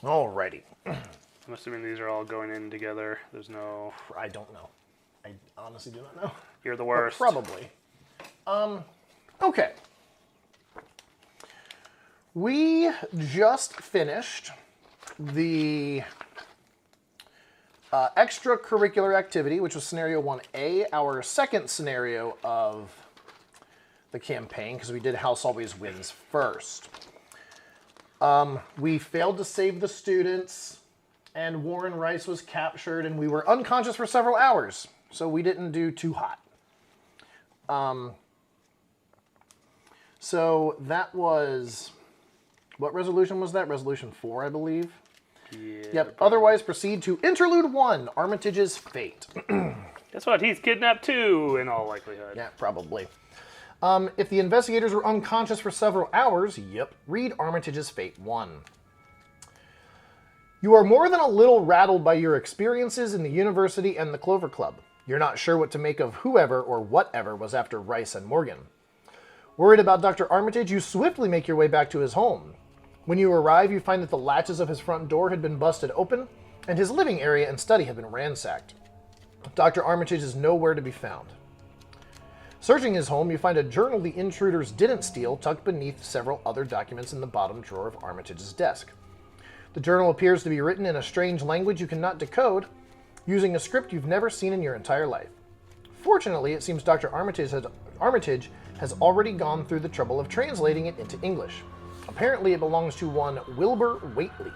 Alrighty. I'm assuming these are all going in together. There's no... I don't know. I honestly do not know. You're the worst. But probably. Okay. We just finished the extracurricular activity, which was scenario 1A, our second scenario of the campaign, because we did House Always Wins first. We failed to save the students, and Warren Rice was captured, and we were unconscious for several hours, so we didn't do too hot. So that was... What resolution was that? Resolution 4, I believe. Yeah. Yep. Otherwise, proceed to Interlude 1, Armitage's Fate. Guess what? He's kidnapped too, in all likelihood. Yeah, probably. If the investigators were unconscious for several hours, yep, read Armitage's Fate 1. You are more than a little rattled by your experiences in the university and the Clover Club. You're not sure what to make of whoever or whatever was after Rice and Morgan. Worried about Dr. Armitage, you swiftly make your way back to his home. When you arrive, you find that the latches of his front door had been busted open, and his living area and study have been ransacked. Dr. Armitage is nowhere to be found. Searching his home, you find a journal the intruders didn't steal tucked beneath several other documents in the bottom drawer of Armitage's desk. The journal appears to be written in a strange language you cannot decode, using a script you've never seen in your entire life. Fortunately, it seems Dr. Armitage has already gone through the trouble of translating it into English. Apparently, it belongs to one Wilbur Whately.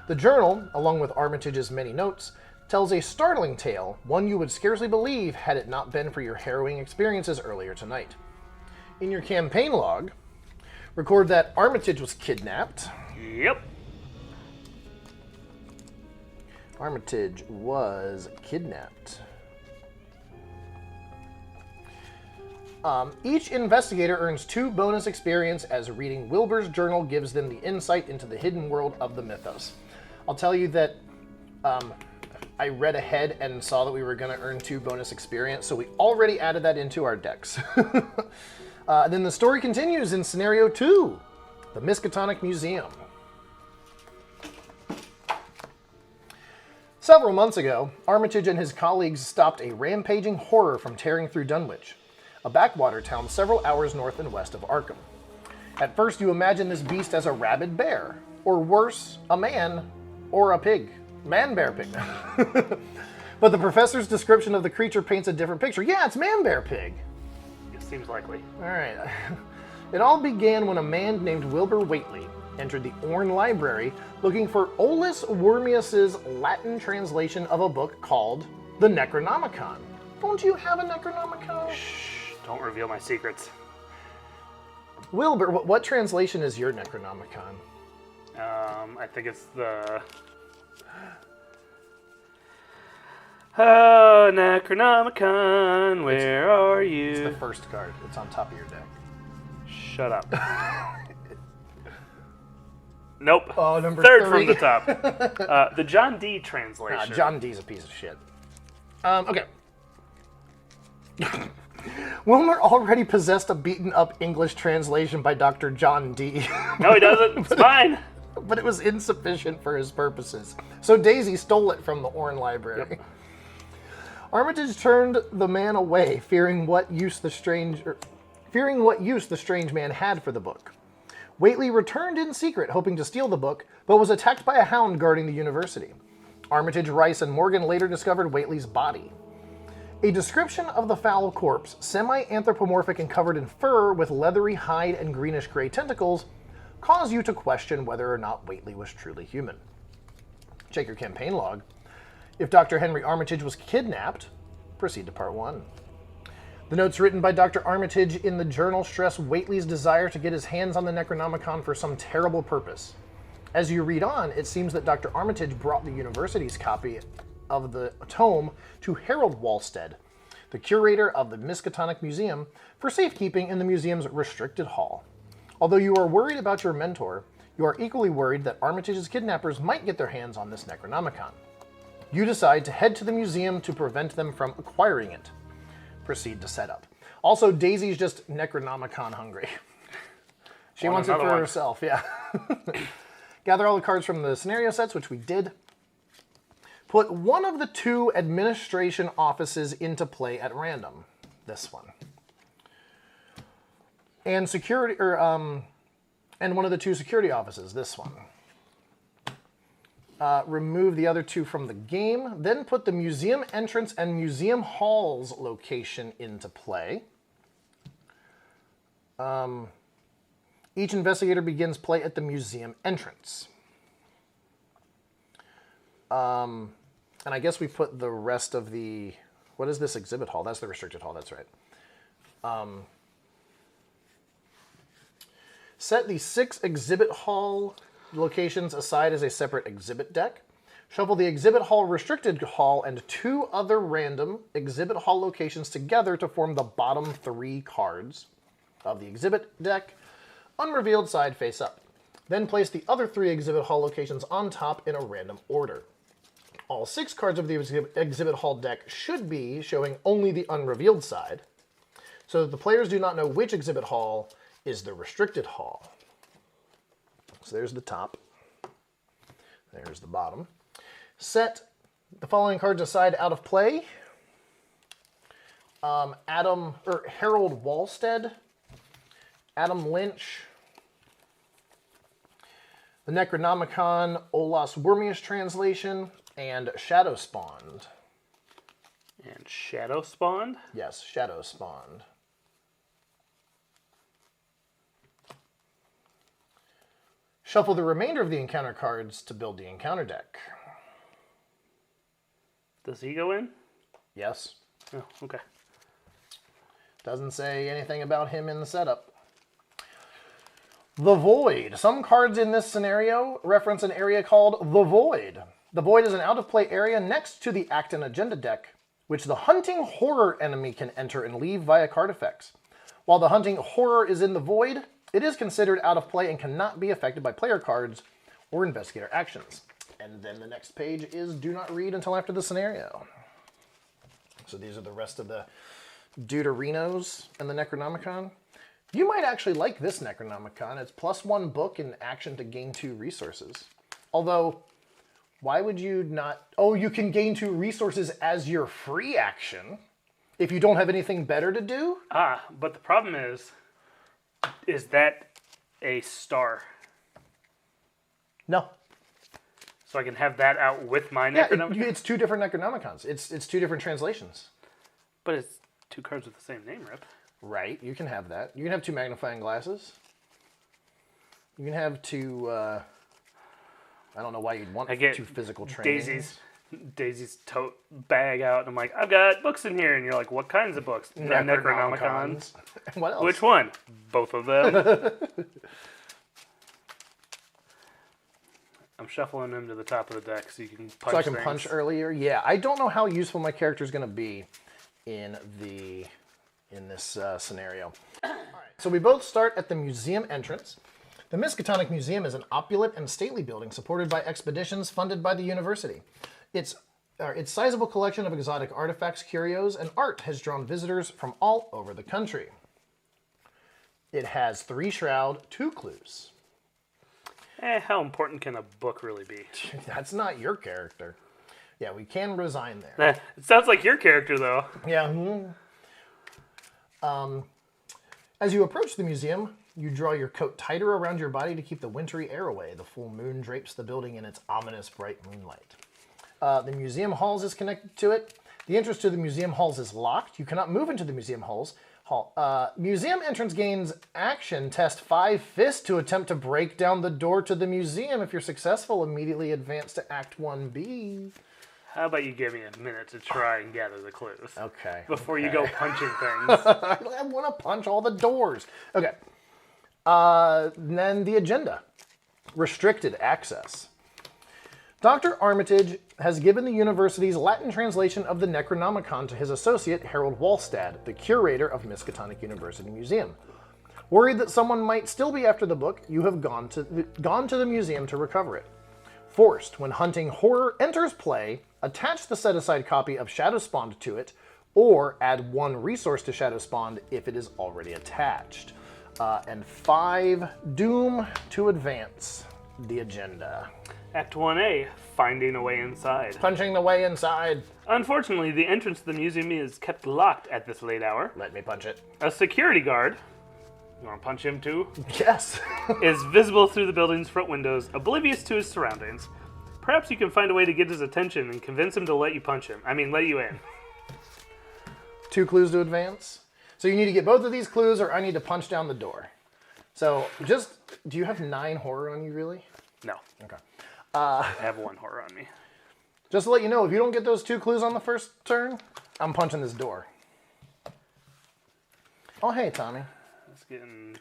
The journal, along with Armitage's many notes, tells a startling tale, one you would scarcely believe had it not been for your harrowing experiences earlier tonight. In your campaign log, record that Armitage was kidnapped. Yep. Armitage was kidnapped. Each investigator earns 2 bonus experience as reading Wilbur's journal gives them the insight into the hidden world of the mythos. I'll tell you that I read ahead and saw that we were going to earn 2 bonus experience, so we already added that into our decks. Then the story continues in Scenario 2, the Miskatonic Museum. Several months ago, Armitage and his colleagues stopped a rampaging horror from tearing through Dunwich, a backwater town several hours north and west of Arkham. At first, you imagine this beast as a rabid bear, or worse, a man, or a pig. Man-bear-pig. But the professor's description of the creature paints a different picture. Yeah, it's man-bear-pig. It seems likely. All right. It all began when a man named Wilbur Whately entered the Orne Library looking for Olus Wormius's Latin translation of a book called the Necronomicon. Don't you have a Necronomicon? Shh, don't reveal my secrets. Wilbur, what translation is your Necronomicon? I think it's the... Oh, Necronomicon, where are you? It's the first card. It's on top of your deck. Shut up. Nope. Oh, number Third 3. from the top. The John D. translation. John D's a piece of shit. Okay. Wilmer already possessed a beaten-up English translation by Dr. John D. No, he doesn't. It's mine. But it was insufficient for his purposes. So Daisy stole it from the Orne Library. Yep. Armitage turned the man away, fearing what use the strange man had for the book. Whately returned in secret, hoping to steal the book, but was attacked by a hound guarding the university. Armitage, Rice, and Morgan later discovered Whately's body. A description of the foul corpse, semi-anthropomorphic and covered in fur with leathery hide and greenish-gray tentacles, caused you to question whether or not Whately was truly human. Check your campaign log. If Dr. Henry Armitage was kidnapped, proceed to Part 1. The notes written by Dr. Armitage in the journal stress Whately's desire to get his hands on the Necronomicon for some terrible purpose. As you read on, it seems that Dr. Armitage brought the university's copy of the tome to Harold Walstead, the curator of the Miskatonic Museum, for safekeeping in the museum's restricted hall. Although you are worried about your mentor, you are equally worried that Armitage's kidnappers might get their hands on this Necronomicon. You decide to head to the museum to prevent them from acquiring it. Proceed to set up. Also, Daisy's just Necronomicon hungry. She wants it for herself, yeah. Gather all the cards from the scenario sets, which we did. Put one of the 2 administration offices into play at random. This one. And security, and one of the 2 security offices. This one. Remove the other 2 from the game. Then put the museum entrance and museum halls location into play. Each investigator begins play at the museum entrance. And I guess we put the rest of the... What is this exhibit hall? That's the restricted hall, that's right. Set the 6 exhibit hall locations aside as a separate exhibit deck. Shuffle the exhibit hall restricted hall and 2 other random exhibit hall locations together to form the bottom 3 cards of the exhibit deck, unrevealed side face up. Then place the other 3 exhibit hall locations on top in a random order. All 6 cards of the exhibit hall deck should be showing only the unrevealed side, so that the players do not know which exhibit hall is the restricted hall. So there's the top. There's the bottom. Set the following cards aside out of play. Harold Walstead, Adam Lynch, the Necronomicon Olas Wormius translation, and Shadow Spawned. And Shadow Spawned? Yes, Shadow Spawned. Shuffle the remainder of the encounter cards to build the encounter deck. Does he go in? Yes. Oh, okay. Doesn't say anything about him in the setup. The Void. Some cards in this scenario reference an area called The Void. The Void is an out-of-play area next to the Act and Agenda deck, which the Hunting Horror enemy can enter and leave via card effects. While the Hunting Horror is in the Void, it is considered out of play and cannot be affected by player cards or investigator actions. And then the next page is do not read until after the scenario. So these are the rest of the Deuterinos and the Necronomicon. You might actually like this Necronomicon. It's +1 book and action to gain 2 resources. Although, why would you not... Oh, you can gain 2 resources as your free action if you don't have anything better to do? Ah, but the problem is that a star? No. So I can have that out with my Yeah, Necronomicon? it's 2 different Necronomicons. It's 2 different translations. But it's 2 cards with the same name, Rip. Right, you can have that. You can have 2 magnifying glasses. You can have 2... I don't know why you'd want 2 physical trainings. Daisy's tote bag out, and I'm like, I've got books in here. And you're like, what kinds of books? Necronomicons. What else? Which one? Both of them. I'm shuffling them to the top of the deck so you can punch So I can things. punch earlier? Yeah, I don't know how useful my character is going to be in this scenario. All right, so we both start at the museum entrance. The Miskatonic Museum is an opulent and stately building supported by expeditions funded by the university. Its sizable collection of exotic artifacts, curios, and art has drawn visitors from all over the country. It has 3 shroud, 2 clues. How important can a book really be? That's not your character. Yeah, we can resign there. It sounds like your character, though. Yeah. As you approach the museum, you draw your coat tighter around your body to keep the wintry air away. The full moon drapes the building in its ominous bright moonlight. The museum halls is connected to it. The entrance to the museum halls is locked. You cannot move into the museum halls. Museum entrance gains action. Test 5 fists to attempt to break down the door to the museum. If you're successful, immediately advance to Act 1B. How about you give me a minute to try and gather the clues? Okay. Before you go punching things. I want to punch all the doors. Okay. Then the agenda. Restricted access. Dr. Armitage has given the university's Latin translation of the Necronomicon to his associate, Harold Walstead, the curator of Miskatonic University Museum. Worried that someone might still be after the book, you have gone to the museum to recover it. Forced, when Hunting Horror enters play, attach the set-aside copy of Shadow Spawned to it, or add 1 resource to Shadow Spawned if it is already attached. And 5 Doom to advance. the agenda. Act 1A, finding a way inside. Punching the way inside. Unfortunately, the entrance to the museum is kept locked at this late hour. Let me punch it. A security guard, you want to punch him too? Yes. Is visible through the building's front windows, oblivious to his surroundings. Perhaps you can find a way to get his attention and convince him to let you punch him. Let you in. 2 clues to advance. So you need to get both of these clues or I need to punch down the door. So do you have 9 horror on you really? No. Okay. I have 1 horror on me. Just to let you know, if you don't get those 2 clues on the first turn, I'm punching this door. Oh, hey, Tommy. Let's get in.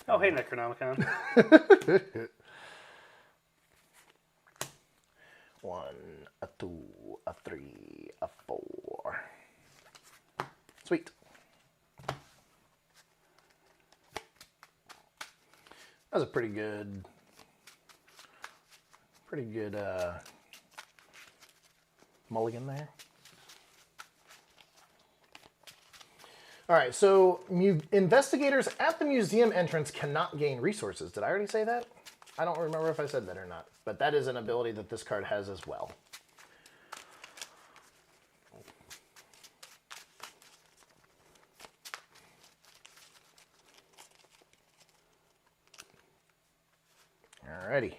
Oh, hey, Necronomicon. 1, a 2, a 3, a 4. Sweet. That was a pretty good mulligan there. All right, so investigators at the museum entrance cannot gain resources. Did I already say that? I don't remember if I said that or not, but that is an ability that this card has as well. Alrighty.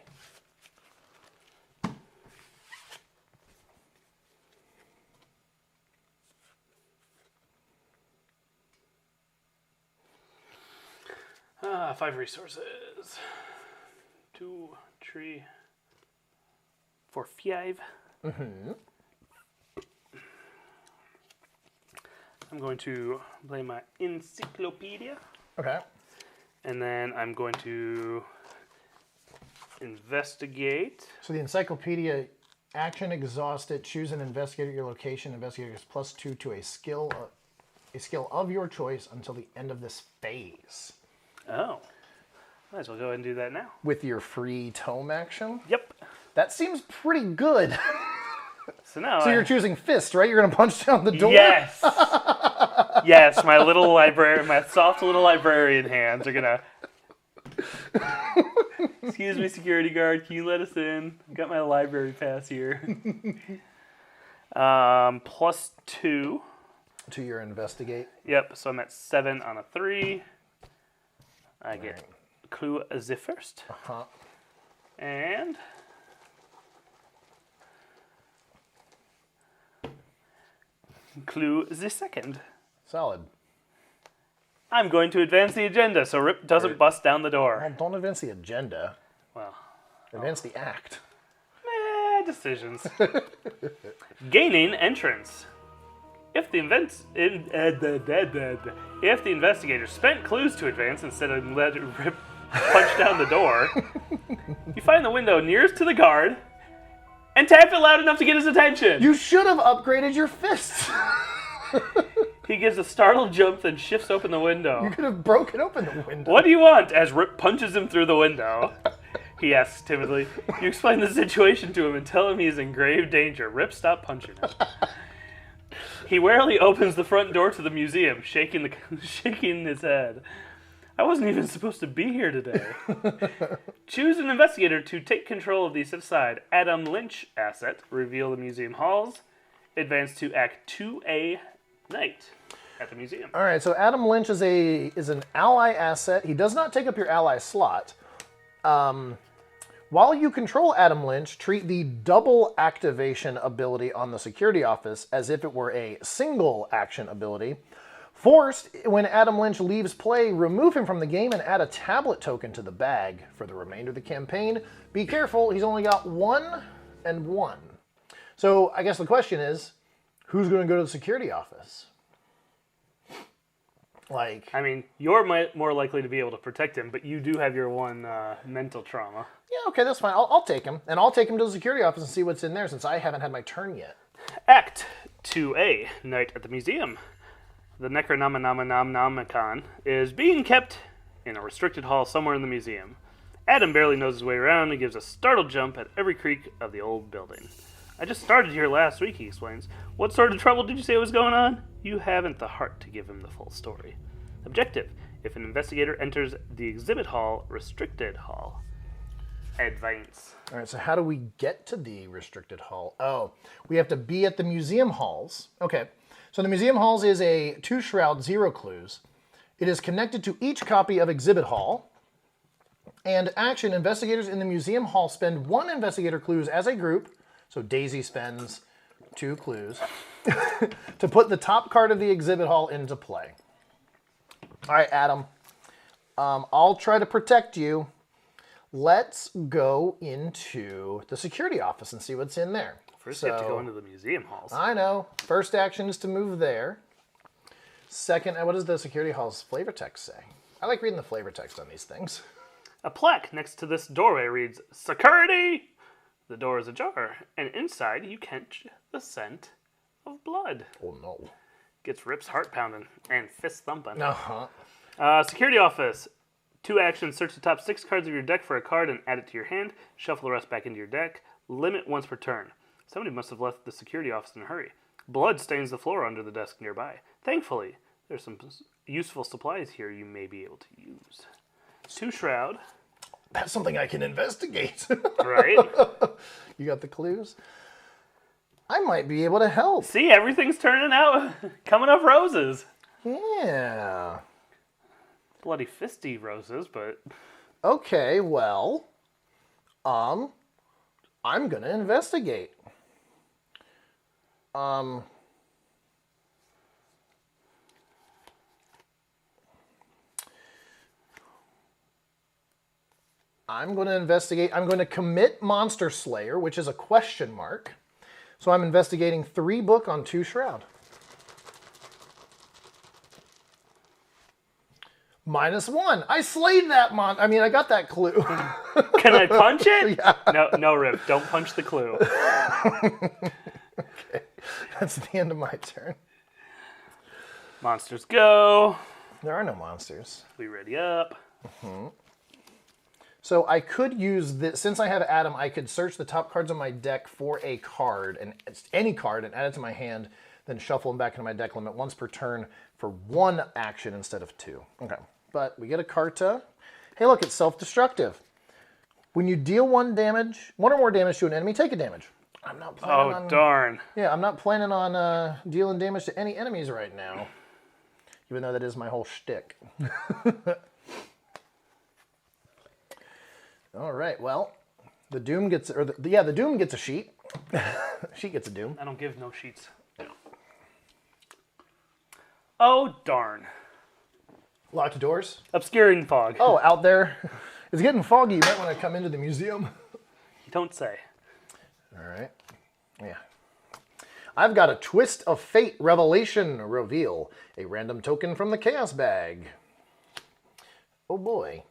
Five resources. 2, 3, 4, 5. Mm-hmm. I'm going to play my encyclopedia. Okay. And then I'm going to investigate. So the encyclopedia, action exhausted, choose and investigate your location. Investigator gets +2 to a skill of your choice until the end of this phase. Oh. Might as well go ahead and do that now. With your free tome action? Yep. That seems pretty good. So now you're choosing fist, right? You're going to punch down the door? Yes. Yes, my soft little librarian hands are going to... Excuse me, security guard. Can you let us in? I've got my library pass here. +2. To your investigate? Yep, so I'm at 7 on a 3. I get clue the first. Uh-huh. And... clue the second. Solid. I'm going to advance the agenda so Rip doesn't bust down the door. Well, don't advance the agenda. Well... Advance the act. Decisions. Gaining entrance. If the investigator spent clues to advance instead of let Rip punch down the door, you find the window nearest to the guard and tap it loud enough to get his attention. You should have upgraded your fists. He gives a startled jump, then shifts open the window. You could have broken open the window. What do you want? As Rip punches him through the window. He asks timidly. You explain the situation to him and tell him he is in grave danger. Rip, stop punching him. He warily opens the front door to the museum, shaking his head. I wasn't even supposed to be here today. Choose an investigator to take control of the set-aside Adam Lynch asset. Reveal the museum halls. Advance to Act 2A Night at the museum. All right, so Adam Lynch is an ally asset. He does not take up your ally slot. While you control Adam Lynch, treat the double activation ability on the security office as if it were a single action ability. Forced, when Adam Lynch leaves play, remove him from the game and add a tablet token to the bag for the remainder of the campaign. Be careful, he's only got 1 and 1. So I guess the question is, who's going to go to the security office? I mean, you're more likely to be able to protect him, but you do have your 1 mental trauma. Yeah, okay, that's fine. I'll take him. And I'll take him to the security office and see what's in there since I haven't had my turn yet. Act 2A, Night at the Museum. The Necronomicon is being kept in a restricted hall somewhere in the museum. Adam barely knows his way around and gives a startled jump at every creak of the old building. I just started here last week, he explains. What sort of trouble did you say was going on? You haven't the heart to give him the full story. Objective. If an investigator enters the exhibit hall, restricted hall. advance. All right, so how do we get to the restricted hall? Oh, we have to be at the museum halls. Okay, so the museum halls is a 2-shroud, 0 clues. It is connected to each copy of Exhibit Hall. And action, investigators in the museum hall spend 1 investigator clues as a group. So Daisy spends 2 clues to put the top card of the exhibit hall into play. All right, Adam, I'll try to protect you. Let's go into the security office and see what's in there. First, you have to go into the museum halls. I know. First action is to move there. Second, what does the security hall's flavor text say? I like reading the flavor text on these things. A plaque next to this doorway reads, "Security!" The door is ajar, and inside you catch the scent of blood. Oh, no. Gets Rip's heart pounding and fist thumping. Uh-huh. Security office. 2 actions. Search the top 6 cards of your deck for a card and add it to your hand. Shuffle the rest back into your deck. Limit once per turn. Somebody must have left the security office in a hurry. Blood stains the floor under the desk nearby. Thankfully, there's some useful supplies here you may be able to use. 2 shroud. That's something I can investigate. Right? You got the clues? I might be able to help. See, everything's turning out, coming up roses. Yeah. Bloody fisty roses, but... Okay, well, I'm gonna investigate. I'm going to investigate. I'm going to commit Monster Slayer, which is a question mark. So I'm investigating 3 book on 2 shroud. -1. I slayed that I got that clue. Can I punch it? Yeah. No, Rip. Don't punch the clue. Okay. That's the end of my turn. Monsters go. There are no monsters. We ready up. So I could use this, since I have Adam, I could search the top cards of my deck for a card, and any card, and add it to my hand, then shuffle them back into my deck limit once per turn for 1 action instead of 2. Okay, but we get a Carta. Hey look, it's self-destructive. When you deal 1 or more damage to an enemy, take a damage. I'm not planning on... Oh, darn. Yeah, I'm not planning on dealing damage to any enemies right now. Even though that is my whole shtick. All right, well, the Doom gets, the Doom gets a sheet. She gets a Doom. I don't give no sheets. Oh, darn. Locked doors. Obscuring fog. Oh, out there. It's getting foggy. You might want to come into the museum. You don't say. All right. Yeah. I've got a Twist of Fate Revelation reveal. A random token from the Chaos Bag. Oh, boy.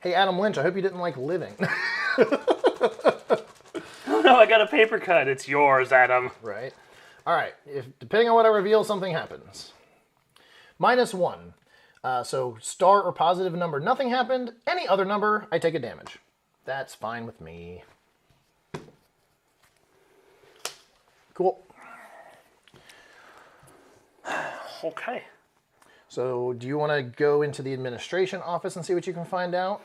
Hey, Adam Lynch, I hope you didn't like living. Oh, no, I got a paper cut. It's yours, Adam. Right. All right. Depending on what I reveal, something happens. -1. So star or positive number, nothing happened. Any other number, I take a damage. That's fine with me. Cool. Okay. So do you want to go into the administration office and see what you can find out?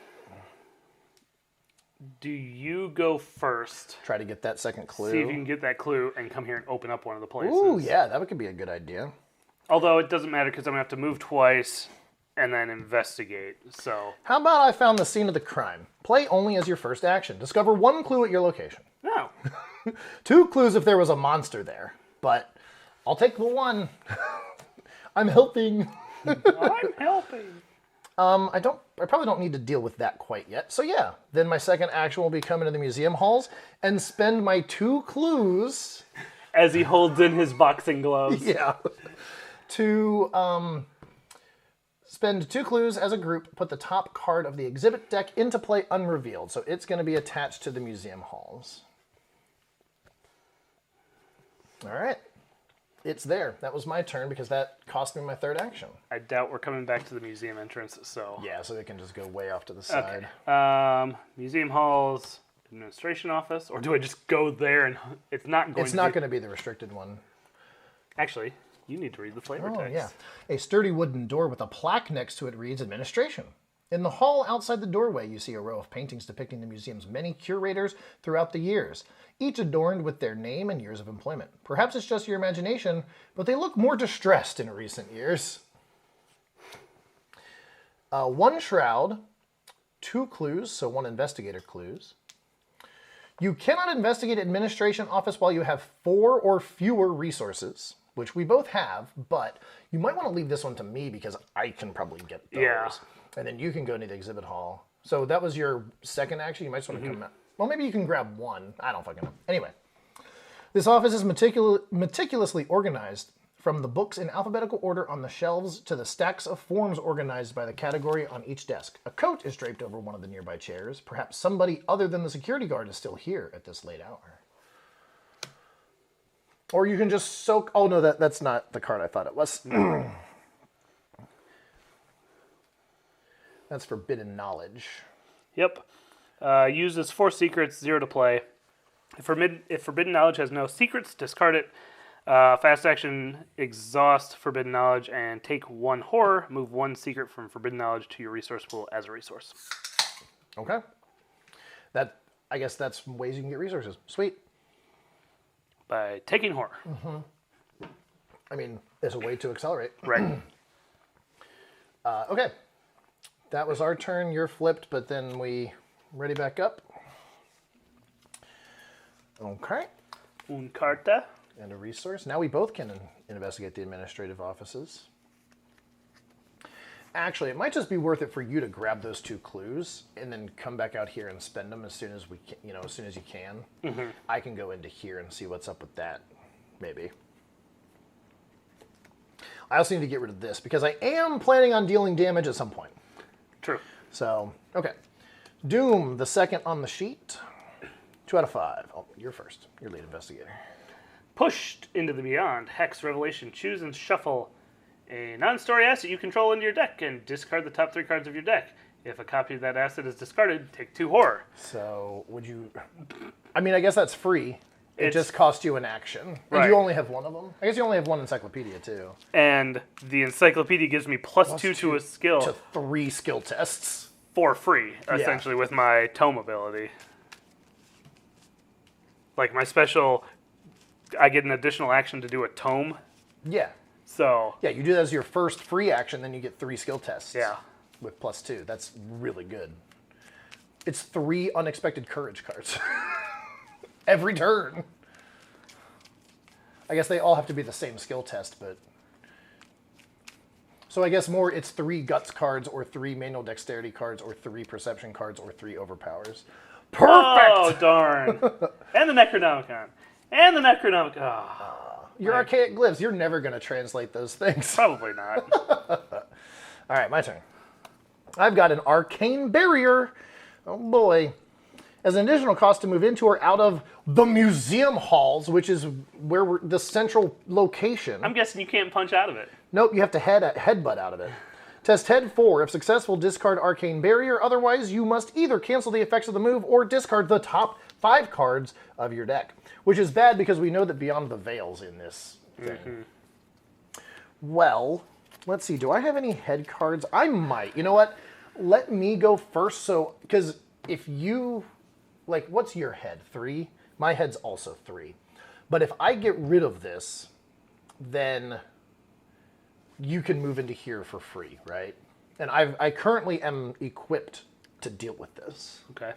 Do you go first? Try to get that second clue. See if you can get that clue and come here and open up one of the places. Ooh, yeah, that could be a good idea. Although it doesn't matter because I'm going to have to move twice and then investigate, so... How about I found the scene of the crime? Play only as your first action. Discover 1 clue at your location. No. 2 clues if there was a monster there. But I'll take the 1. I'm helping. I'm helping. I probably don't need to deal with that quite yet. So yeah, then my second action will be come into the museum halls and spend my 2 clues. As he holds in his boxing gloves. Yeah. To spend 2 clues as a group, put the top card of the exhibit deck into play unrevealed. So it's going to be attached to the museum halls. All right. It's there. That was my turn because that cost me my 3rd action. I doubt we're coming back to the museum entrance, so... Yeah, so they can just go way off to the side. Okay. Museum halls, administration office, or do I just go there and it's not going It's not going to be the restricted one. Actually, you need to read the flavor text. Yeah. A sturdy wooden door with a plaque next to it reads administration. In the hall outside the doorway, you see a row of paintings depicting the museum's many curators throughout the years, each adorned with their name and years of employment. Perhaps it's just your imagination, but they look more distressed in recent years. One shroud, 2 clues, so 1 investigator clues. You cannot investigate administration office while you have 4 or fewer resources, which we both have, but you might want to leave this one to me because I can probably get those. Yeah. And then you can go into the exhibit hall. So that was your second action. You might just want to come out. Well, maybe you can grab 1. I don't fucking know. Anyway, this office is meticulously organized, from the books in alphabetical order on the shelves to the stacks of forms organized by the category on each desk. A coat is draped over one of the nearby chairs. Perhaps somebody other than the security guard is still here at this late hour. Or you can just soak... Oh, no, that's not the card I thought it was. That's forbidden knowledge. Yep. Uses 4 secrets, 0 to play. If forbidden knowledge has no secrets, discard it. Fast action, exhaust forbidden knowledge, and take 1 horror. Move 1 secret from forbidden knowledge to your resource pool as a resource. Okay. I guess that's ways you can get resources. Sweet. By taking horror. I mean, there's a way to accelerate. Right. Okay. That was our turn. You're flipped, but then we ready back up. Okay. Un carta. And a resource. Now we both can investigate the administrative offices. Actually, it might just be worth it for you to grab those 2 clues and then come back out here and spend them as soon as we can, as soon as you can. I can go into here and see what's up with that, maybe. I also need to get rid of this because I am planning on dealing damage at some point. True. So, okay. Doom, the second on the sheet. 2 out of 5. Oh, you're first. You're lead investigator. Pushed into the beyond. Hex, Revelation. Choose and shuffle a non-story asset you control into your deck and discard the top 3 cards of your deck. If a copy of that asset is discarded, take 2 horror. So, would you... I mean, I guess that's free. It just costs you an action. Right. And you only have 1 of them? I guess you only have 1 encyclopedia, too. And the encyclopedia gives me plus 2 to a skill. To 3 skill tests. For free, essentially, with my tome ability. Like, my special... I get an additional action to do a tome. Yeah. So... Yeah, you do that as your first free action, then you get 3 skill tests. Yeah. With plus 2. That's really good. It's 3 unexpected courage cards. Every turn. I guess they all have to be the same skill test, but... So I guess more it's 3 guts cards, or 3 manual dexterity cards, or 3 perception cards, or 3 overpowers. Perfect! Oh, darn. And the Necronomicon. And the Necronomicon. Oh, your archaic glyphs, you're never going to translate those things. probably not. All right, my turn. I've got an arcane barrier. Oh boy. As an additional cost to move into or out of the museum halls, which is where we're the central location. I'm guessing you can't punch out of it. Nope, you have to headbutt out of it. Test head 4. If successful, discard arcane barrier. Otherwise, you must either cancel the effects of the move or discard the top 5 cards of your deck. Which is bad because we know that Beyond the Veil's in this thing. Well, let's see. Do I have any head cards? I might. You know what? Let me go first. So, because if you... Like, what's your head? 3? My head's also 3. But if I get rid of this, then you can move into here for free, right? And I currently am equipped to deal with this. Okay.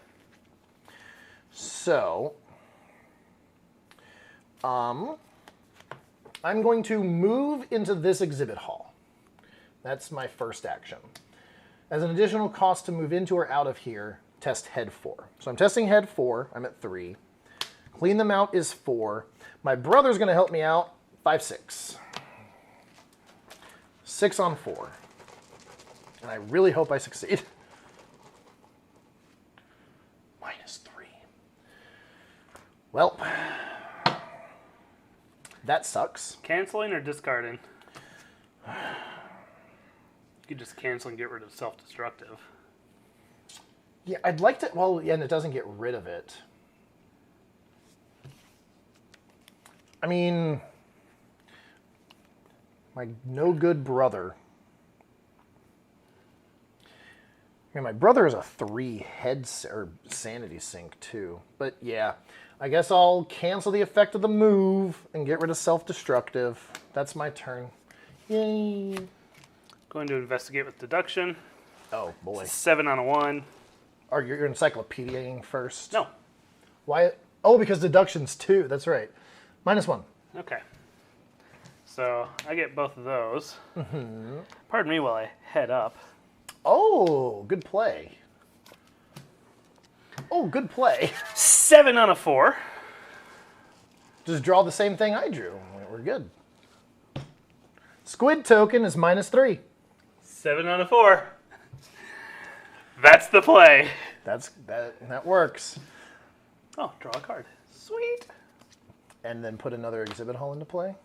So, I'm going to move into this exhibit hall. That's my first action. As an additional cost to move into or out of here, test head 4. So I'm testing head 4. I'm at 3. Clean them out is 4. My brother's going to help me out. 5, 6. 6 on 4. And I really hope I succeed. -3. Well, that sucks. Canceling or discarding? You could just cancel and get rid of self-destructive. Yeah, I'd like to... Well, yeah, and it doesn't get rid of it. I mean... My no-good brother Yeah, my brother is a 3 or sanity sink too. But yeah, I guess I'll cancel the effect of the move and get rid of self-destructive. That's my turn. Yay. Going to investigate with deduction. Oh boy. 7 on a 1. Or you're encyclopediaing first? No. Why? Oh, because deduction's 2. That's right. -1. Okay. So I get both of those. Mm-hmm. Pardon me while I head up. Oh, good play. Oh, good play. 7 on a 4. Just draw the same thing I drew. We're good. Squid token is -3. 7 on a 4. That's the play. That works. Oh, draw a card. Sweet. And then put another exhibit hall into play?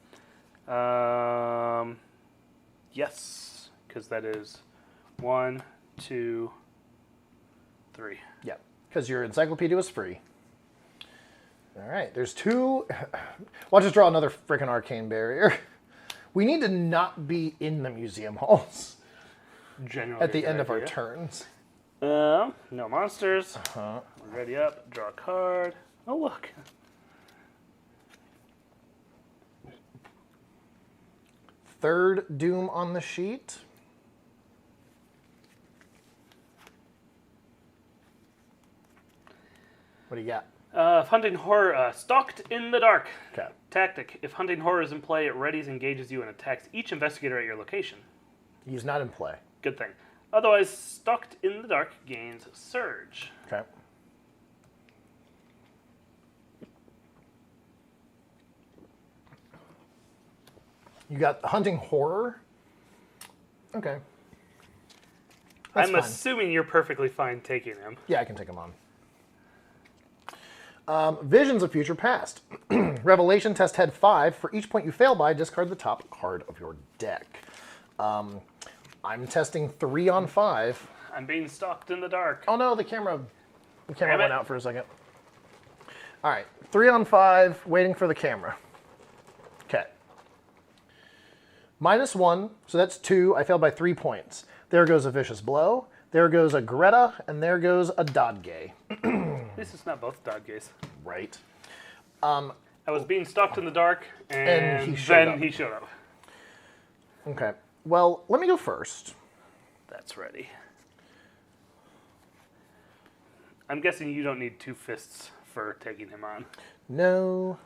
Yes, because that is 1, 2, 3. Yeah, because your encyclopedia was free. All right, there's 2. Well, I'll just draw another freaking arcane barrier. We need to not be in the museum halls Generally, at the end of our turns. No monsters. Ready up. Draw a card. Oh, look. Third Doom on the sheet. What do you got? If hunting horror, stalked in the dark. Okay. Tactic. If hunting horror is in play, it readies, engages you, and attacks each investigator at your location. He's not in play. Good thing. Otherwise, stalked in the dark gains surge. Okay. You got hunting horror? Okay. That's I'm fine. assuming you're perfectly fine taking him. Yeah, I can take him on. Visions of Future Past. Revelation test head 5. For each point you fail by, discard the top card of your deck. I'm testing 3 on 5. I'm being stalked in the dark. Oh no, the camera went out for a second. All right, 3 on 5, waiting for the camera. Okay. -1, so that's 2. I failed by 3 points. There goes a Vicious Blow. There goes a Greta, and there goes a Dodgay. At least it's not both Dodgays. Right. I was being stalked in the dark, and he showed up. he showed up. Okay. Well, let me go first. That's ready. I'm guessing you don't need 2 fists for taking him on. No.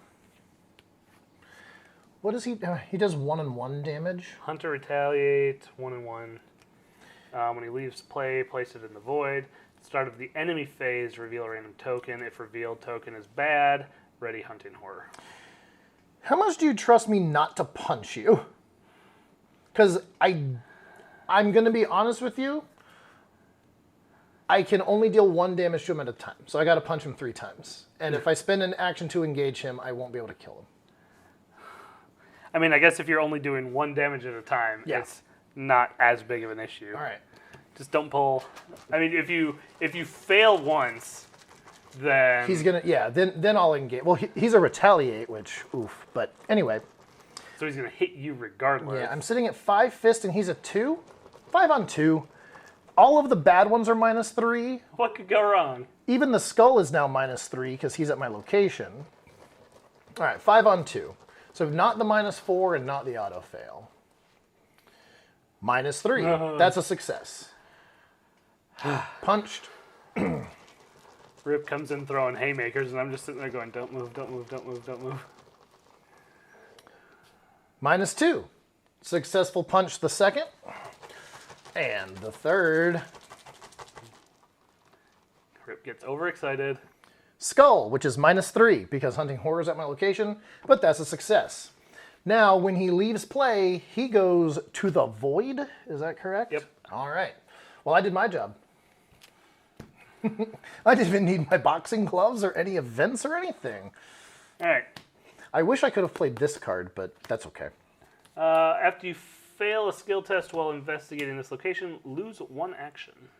What does he? He does 1/1 damage. Hunter retaliate, 1/1. When he leaves play, place it in the void. Start of the enemy phase, reveal a random token. If revealed token is bad, ready hunting horror. How much do you trust me not to punch you? Because I'm going to be honest with you. I can only deal 1 damage to him at a time. So I got to punch him 3 times. And if I spend an action to engage him, I won't be able to kill him. I mean, I guess if you're only doing 1 damage at a time, it's not as big of an issue. All right. Just don't pull. I mean, if you fail once, then He's going to, then I'll engage. Well, he's a retaliate, which, oof. But anyway. So he's going to hit you regardless. Yeah, I'm sitting at 5 fist and he's a 2. 5 on 2. All of the bad ones are -3. What could go wrong? Even the skull is now -3 because he's at my location. All right, 5 on 2. So not the -4 and not the auto fail. -3. That's a success. Punched. Rip comes in throwing haymakers, and I'm just sitting there going, don't move, don't move, don't move, don't move. -2. Successful punch the second. And the third. Rip gets overexcited. Skull, which is -3 because hunting horror is at my location, but that's a success. Now, when he leaves play, he goes to the void. Is that correct? Yep. All right. Well, I did my job. I didn't even need my boxing gloves or any events or anything. All right. I wish I could have played this card, but that's okay. After you fail a skill test while investigating this location, lose 1 action.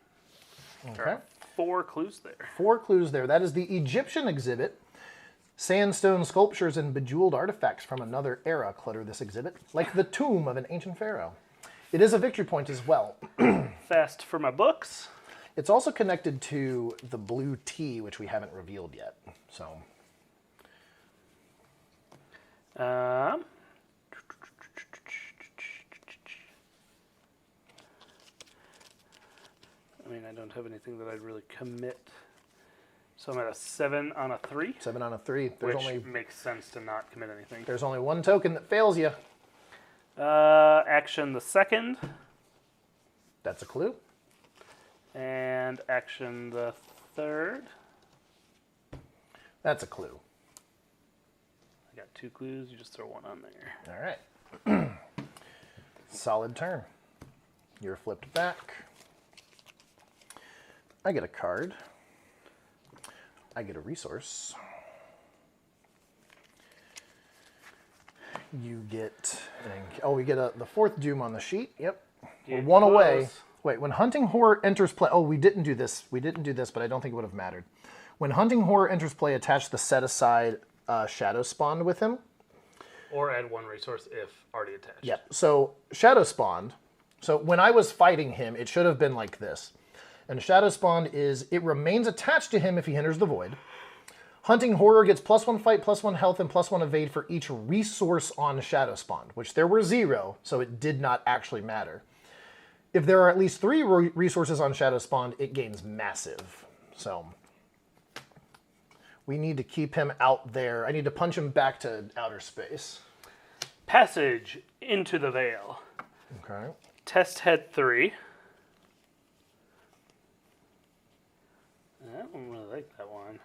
Okay. There are 4 clues there. 4 clues there. That is the Egyptian exhibit. Sandstone sculptures and bejeweled artifacts from another era clutter this exhibit, like the tomb of an ancient pharaoh. It is a victory point as well. Fast for my books. It's also connected to the blue T, which we haven't revealed yet. So, I mean, I don't have anything that I'd really commit. So I'm at a 7 on a 3. 7 on a 3. Which makes sense to not commit anything. There's only one token that fails you. Action the second. That's a clue. And action the third. That's a clue. I got 2 clues. You just throw one on there. All right. Solid turn. You're flipped back. I get a card. I get a resource. You get... Oh, we get the 4th Doom on the sheet. Yep. We're 1 away. Wait, when Hunting Horror enters play... Oh, we didn't do this. We didn't do this, but I don't think it would have mattered. When Hunting Horror enters play, attach the set-aside Shadow Spawned with him. Or add 1 resource if already attached. Yep. So, Shadow Spawned. So, when I was fighting him, it should have been like this. And Shadow Spawned is, it remains attached to him if he enters the void. Hunting Horror gets +1 fight, +1 health, and +1 evade for each resource on Shadow Spawned, which there were 0, so it did not actually matter. If there are at least 3 resources on Shadow Spawned, it gains massive. So, we need to keep him out there. I need to punch him back to outer space. Passage into the Veil. Okay. Test head 3. I don't really like that one.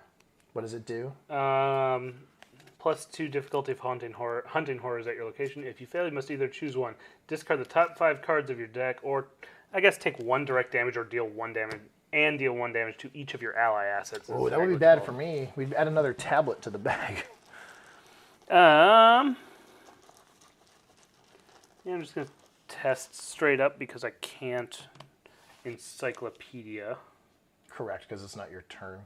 What does it do? +2 difficulty of hunting horrors at your location. If you fail, you must either choose one. Discard the top 5 cards of your deck, or I guess take 1 direct damage or deal 1 damage and deal 1 damage to each of your ally assets. Oh, that would be bad for me. We'd add another tablet to the bag. Yeah, I'm just gonna test straight up because I can't encyclopedia. Correct, because it's not your turn.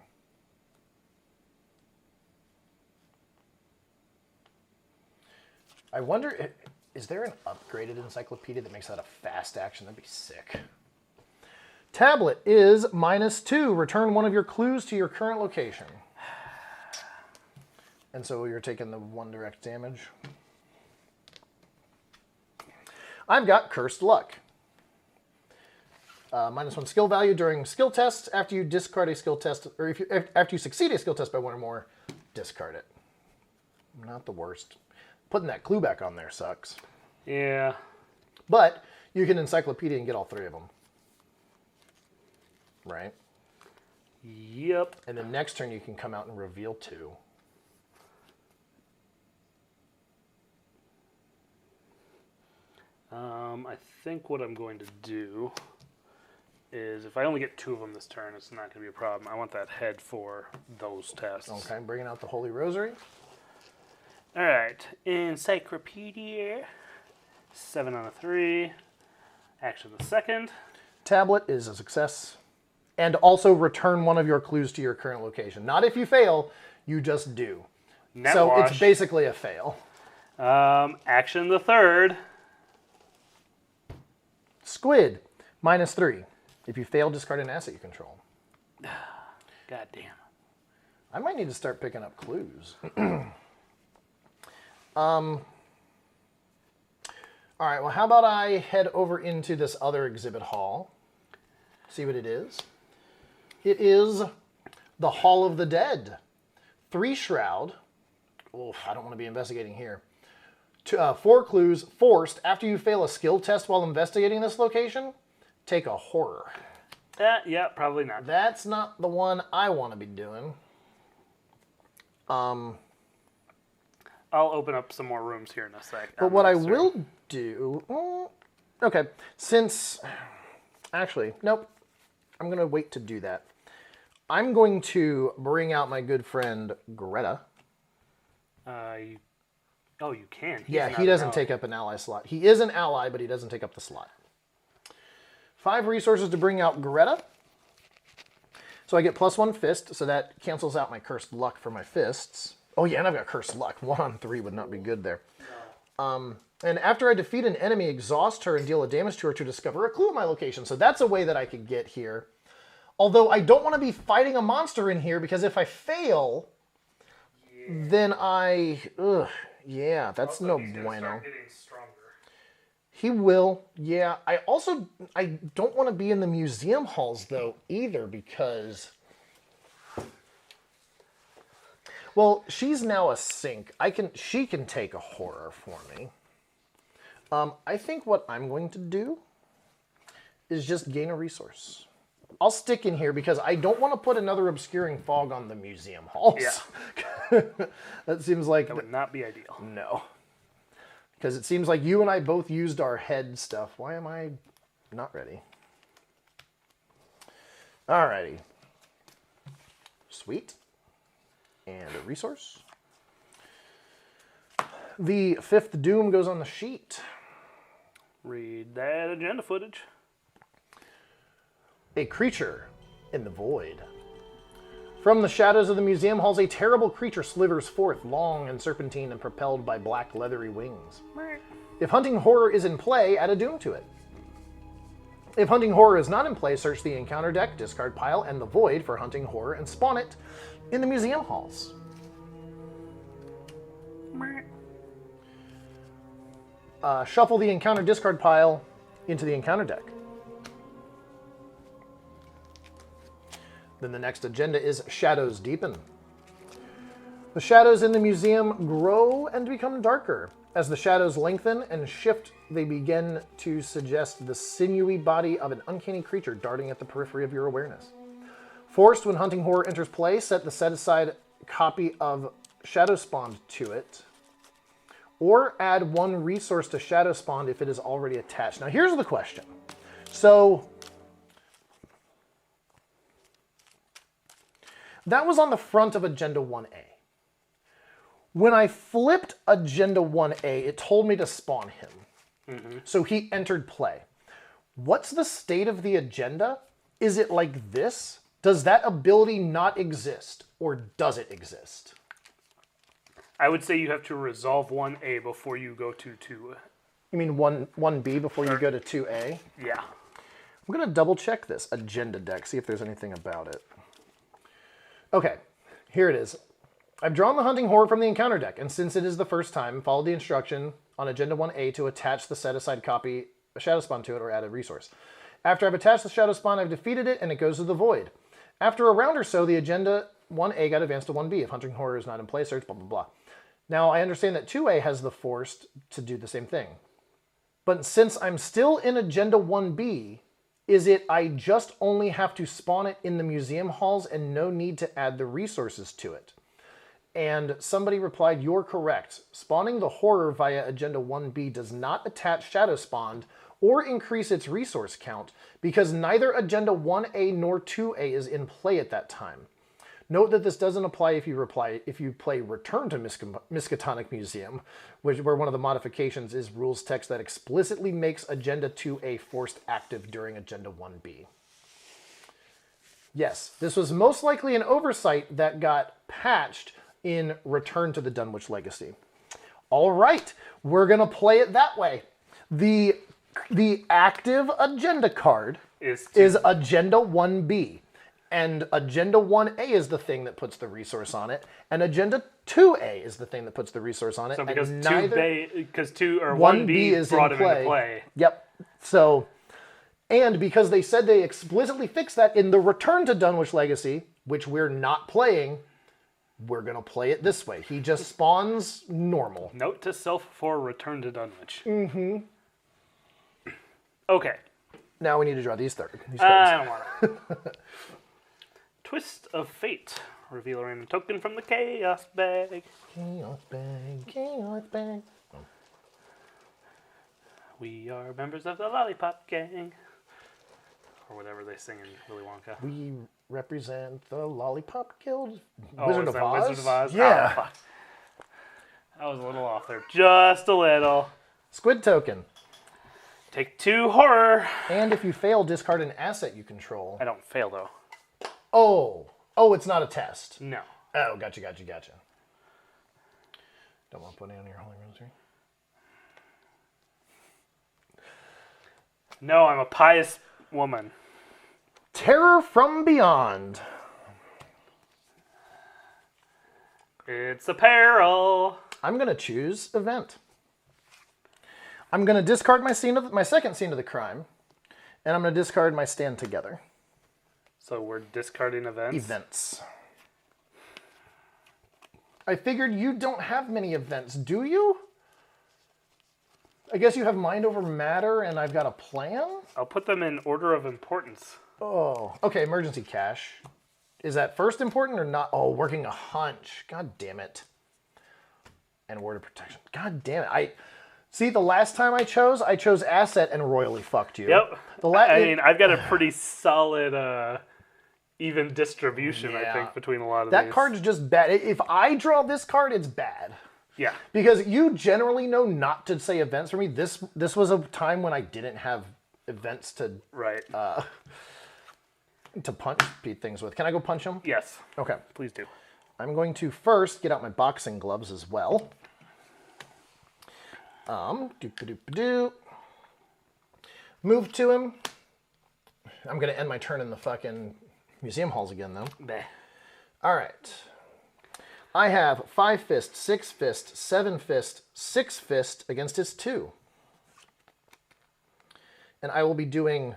I wonder, is there an upgraded encyclopedia that makes that a fast action? That'd be sick. Tablet is -2. Return 1 of your clues to your current location. And so you're taking the 1 direct damage. I've got Cursed Luck. -1 skill value during skill tests. After you discard a skill test, or after you succeed a skill test by 1 or more, discard it. Not the worst. Putting that clue back on there sucks. Yeah. But you can encyclopedia and get all 3 of them. Right? Yep. And then next turn you can come out and reveal 2. I think what I'm going to do is, if I only get 2 of them this turn, it's not going to be a problem. I want that head for those tests. Okay, I'm bringing out the Holy Rosary. All right, encyclopedia, 7 on a 3. Action the second. Tablet is a success. And also return 1 of your clues to your current location. Not if you fail, you just do. Net so wash. It's basically a fail. Action the third. Squid, -3. If you fail, discard an asset you control. God damn. I might need to start picking up clues. All right, well, how about I head over into this other exhibit hall, see what it is. It is the Hall of the Dead. 3 shroud. Oof, I don't want to be investigating here. 4 clues. Forced. After you fail a skill test while investigating this location, take a horror. Yeah, probably not. That's not the one I want to be doing. I'll open up some more rooms here in a sec. But what I will do... Okay, since... Actually, nope. I'm going to wait to do that. I'm going to bring out my good friend Greta. Oh, you can. Yeah, he doesn't take up an ally slot. He is an ally, but he doesn't take up the slot. 5 resources to bring out Greta. So I get +1 fist, so that cancels out my Cursed Luck for my fists. Oh yeah, and I've got Cursed Luck. 1 on 3 would not be good there. And after I defeat an enemy, exhaust her and deal a damage to her to discover a clue in my location. So that's a way that I could get here. Although I don't want to be fighting a monster in here because if I fail, then that's no bueno. He will, yeah. I don't want to be in the museum halls though either because, well, she's now a sink. She can take a horror for me. I think what I'm going to do is just gain a resource. I'll stick in here because I don't want to put another obscuring fog on the museum halls. Yeah. That seems like... That would not be ideal. No. Because it seems like you and I both used our head stuff. Why am I not ready? Alrighty. Sweet. And a resource. The 5th Doom goes on the sheet. Read that agenda footage. A creature in the void. From the shadows of the museum halls, a terrible creature slithers forth, long and serpentine and propelled by black leathery wings. If hunting horror is in play, add a doom to it. If hunting horror is not in play, search the encounter deck, discard pile, and the void for hunting horror and spawn it in the museum halls. Shuffle the encounter discard pile into the encounter deck. Then the next agenda is Shadows Deepen. The shadows in the museum grow and become darker. As the shadows lengthen and shift, they begin to suggest the sinewy body of an uncanny creature darting at the periphery of your awareness. Forced, when hunting horror enters play, set the set-aside copy of Shadow Spawned to it, or add 1 resource to Shadow Spawned if it is already attached. Now here's the question. So... that was on the front of Agenda 1A. When I flipped Agenda 1A, it told me to spawn him. Mm-hmm. So he entered play. What's the state of the agenda? Is it like this? Does that ability not exist? Or does it exist? I would say you have to resolve 1A before you go to 2. You mean 1B before you go to 2A? Yeah. I'm going to double check this agenda deck, see if there's anything about it. Okay, here it is. I've drawn the hunting horror from the encounter deck, and since it is the first time, follow the instruction on Agenda 1A to attach the set-aside copy, a Shadow Spawn to it, or add a resource. After I've attached the Shadow Spawn, I've defeated it, and it goes to the void. After a round or so, the Agenda 1A got advanced to 1B. If hunting horror is not in play, search, blah, blah, blah. Now, I understand that 2A has the force to do the same thing. But since I'm still in Agenda 1B, is it I just only have to spawn it in the museum halls and no need to add the resources to it? And somebody replied, you're correct. Spawning the horror via Agenda 1B does not attach Shadow Spawned or increase its resource count because neither Agenda 1A nor 2A is in play at that time. Note that this doesn't apply if you play Return to Miskatonic Museum, where one of the modifications is rules text that explicitly makes Agenda 2A forced active during Agenda 1B. Yes, this was most likely an oversight that got patched in Return to the Dunwich Legacy. All right, we're going to play it that way. The active agenda card is Agenda 1B. And Agenda 1A is the thing that puts the resource on it, and Agenda 2A is the thing that puts the resource on it. So because and 1B is brought him into play. Yep. So, and because they said they explicitly fixed that in the Return to Dunwich Legacy, which we're not playing, we're going to play it this way. He just spawns normal. Note to self for Return to Dunwich. Mm-hmm. Okay. Now we need to draw these cards. I don't want to. Twist of Fate. Reveal a random token from the Chaos Bag. Chaos Bag, Chaos Bag. Oh. We are members of the Lollipop Gang. Or whatever they sing in Willy Wonka. We represent the Lollipop Guild? Wizard of Oz? Wizard of Oz? Yeah. Oh, fuck. I was a little off there. Just a little. Squid token. Take 2 horror. And if you fail, discard an asset you control. I don't fail, though. Oh, it's not a test. No. Oh, gotcha. Don't want to put it on your Holy Rosary. No, I'm a pious woman. Terror from Beyond. It's a peril. I'm going to choose event. I'm going to discard my second scene of the crime, and I'm going to discard my stand together. So we're discarding events? Events. I figured you don't have many events, do you? I guess you have mind over matter, and I've got a plan? I'll put them in order of importance. Oh, okay, emergency cash. Is that first important or not? Oh, working a hunch. God damn it. And word of protection. God damn it. See, the last time I chose asset and royally fucked you. Yep. I mean, I've got a pretty solid even distribution, I think, between a lot of these. That card's just bad. If I draw this card, it's bad. Yeah. Because you generally know not to say events for me. This was a time when I didn't have events to to punch things with. Can I go punch them? Yes. Okay. Please do. I'm going to first get out my boxing gloves as well. Move to him. I'm going to end my turn in the fucking museum halls again, though. Bleh. All right. I have 5 fist, 6 fist, 7 fist, 6 fist against his 2. And I will be doing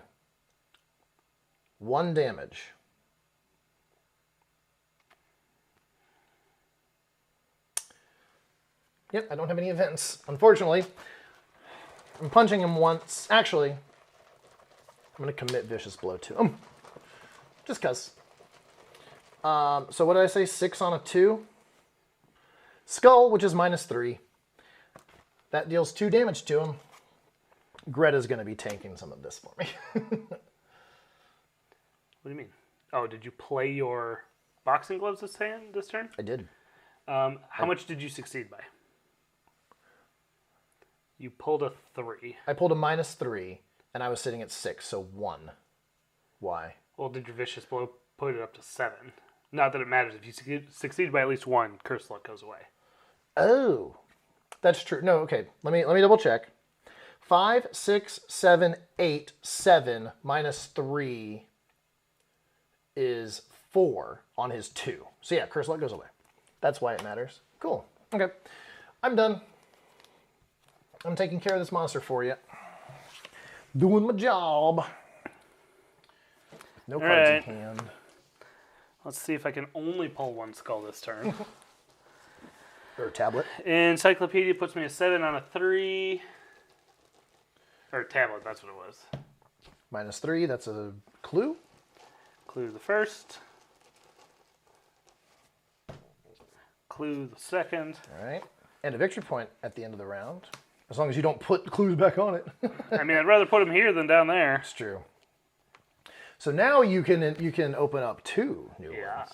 1 damage. Yep, I don't have any events, unfortunately. I'm punching him once. Actually, I'm going to commit Vicious Blow to him. Just because. So what did I say? 6 on a 2. Skull, which is -3. That deals 2 damage to him. Greta's going to be tanking some of this for me. What do you mean? Oh, did you play your boxing gloves this turn? I did. How much did you succeed by? You pulled a 3. I pulled a -3, and I was sitting at 6, so 1. Why? Well, did your Vicious Blow put it up to 7? Not that it matters. If you succeed by at least 1, Curse Luck goes away. Oh, that's true. No, okay. Let me double check. 5, 6, 7, 8, 7 -3 is 4 on his 2. So yeah, Curse Luck goes away. That's why it matters. Cool. Okay. I'm done. I'm taking care of this monster for you. Doing my job. No cards in hand. Let's see if I can only pull 1 skull this turn. Or a tablet. Encyclopedia puts me a 7 on a 3. Or tablet, that's what it was. -3, that's a clue. Clue the first. Clue the second. All right. And a victory point at the end of the round. As long as you don't put clues back on it. I mean, I'd rather put them here than down there. It's true. So now you can open up 2 new ones.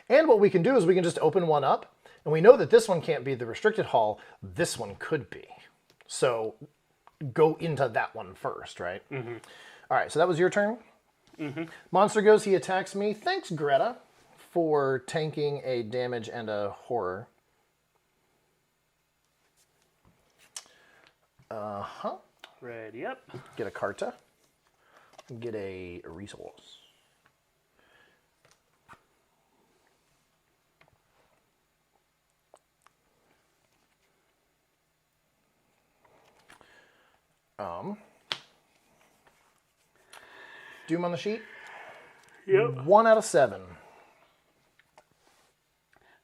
And what we can do is we can just open one up, and we know that this one can't be the restricted hall. This one could be. So go into that one first, right? Mm-hmm. All right, so that was your turn? Mm-hmm. Monster goes, he attacks me. Thanks, Greta, for tanking a damage and a horror. Uh-huh. Ready up. Get a Carta. Get a resource. Doom on the sheet? Yep. 1 out of 7.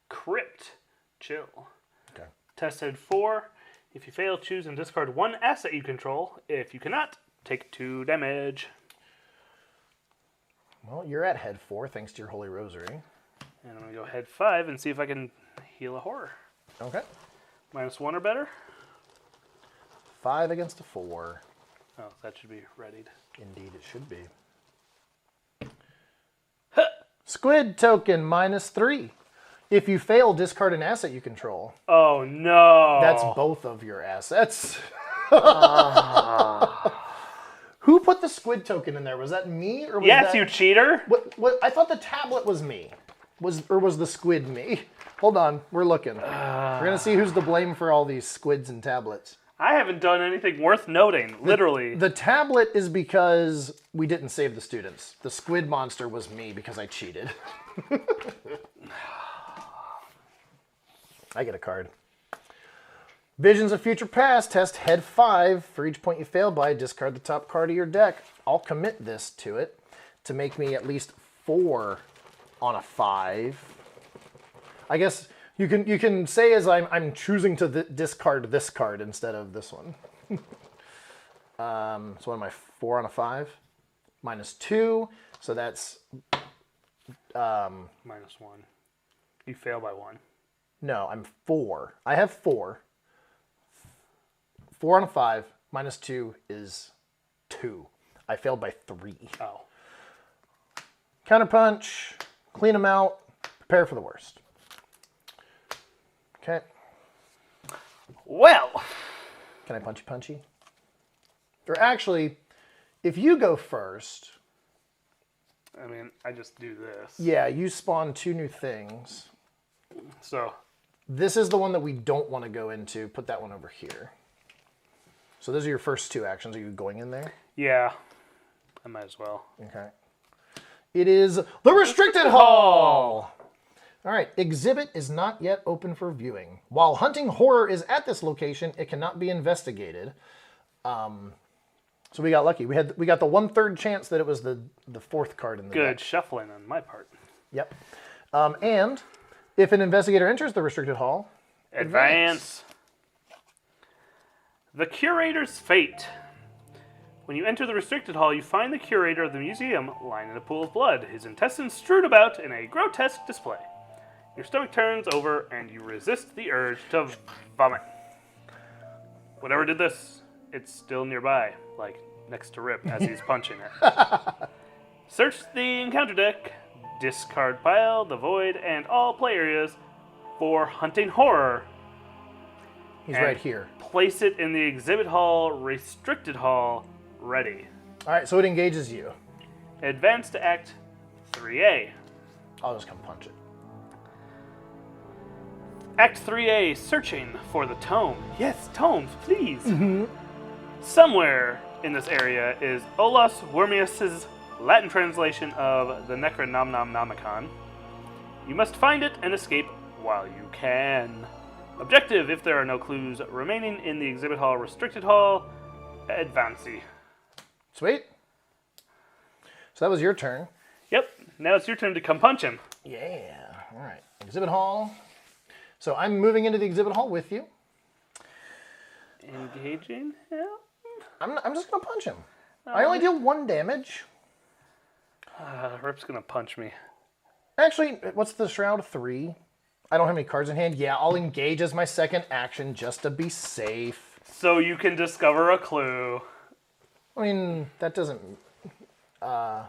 Crypt. Chill. Okay. Tested 4. If you fail, choose and discard 1 asset you control. If you cannot, take 2 damage. Well, you're at head 4 thanks to your Holy Rosary. And I'm going to go head 5 and see if I can heal a horror. Okay. -1 or better. 5 against a 4. Oh, that should be readied. Indeed, it should be. Squid token -3. If you fail, discard an asset you control. Oh, no. That's both of your assets. Who put the squid token in there? Was that me? Or was that... you cheater. What? I thought the tablet was me. Was the squid me? Hold on, we're looking. We're going to see who's to blame for all these squids and tablets. I haven't done anything worth noting, literally. The tablet is because we didn't save the students. The squid monster was me because I cheated. I get a card. Visions of Future Past, test head 5. For each point you fail by, discard the top card of your deck. I'll commit this to it to make me at least 4 on a 5. I guess you can say as I'm choosing to discard this card instead of this one. So what am I, 4 on a 5? -2, so that's... -1. You fail by 1. No, I'm 4. I have 4. 4 on a 5, -2 is 2. I failed by 3. Oh. Counterpunch, clean them out, prepare for the worst. Okay. Well. Can I punchy? Or actually, if you go first... I mean, I just do this. Yeah, you spawn 2 new things. So. This is the one that we don't want to go into. Put that one over here. So those are your first 2 actions. Are you going in there? Yeah. I might as well. Okay. It is the Restricted Hall! All right, exhibit is not yet open for viewing. While hunting horror is at this location, it cannot be investigated. So we got lucky. We got the 1/3 chance that it was the 4th card in the Good deck. shuffling on my part. Yep. And if an investigator enters the Restricted Hall, Advance. The Curator's Fate. When you enter the Restricted Hall, you find the Curator of the museum lying in a pool of blood, his intestines strewn about in a grotesque display. Your stomach turns over, and you resist the urge to vomit. Whatever did this, it's still nearby, like next to Rip as he's punching it. Search the encounter deck, discard pile, the void, and all play areas for hunting horror. he's right here. Place it in the Exhibit Hall, Restricted Hall, ready. All right, so it engages you. Advance to Act 3A. I'll just come punch it. Act 3A, searching for the tome. Yes, tomes, please. Somewhere in this area is Olaus Wormius's Latin translation of the Necronomicon. You must find it and escape while you can. Objective, if there are no clues remaining in the Exhibit Hall, Restricted Hall, advancey. Sweet. So that was your turn. Yep, now it's your turn to come punch him. Yeah. All right. Exhibit Hall. So I'm moving into the Exhibit Hall with you. Engaging him? I'm just going to punch him. I only deal 1 damage. Rip's gonna punch me. Actually, what's the Shroud? 3. I don't have any cards in hand. Yeah, I'll engage as my second action just to be safe. So you can discover a clue. I mean, that doesn't care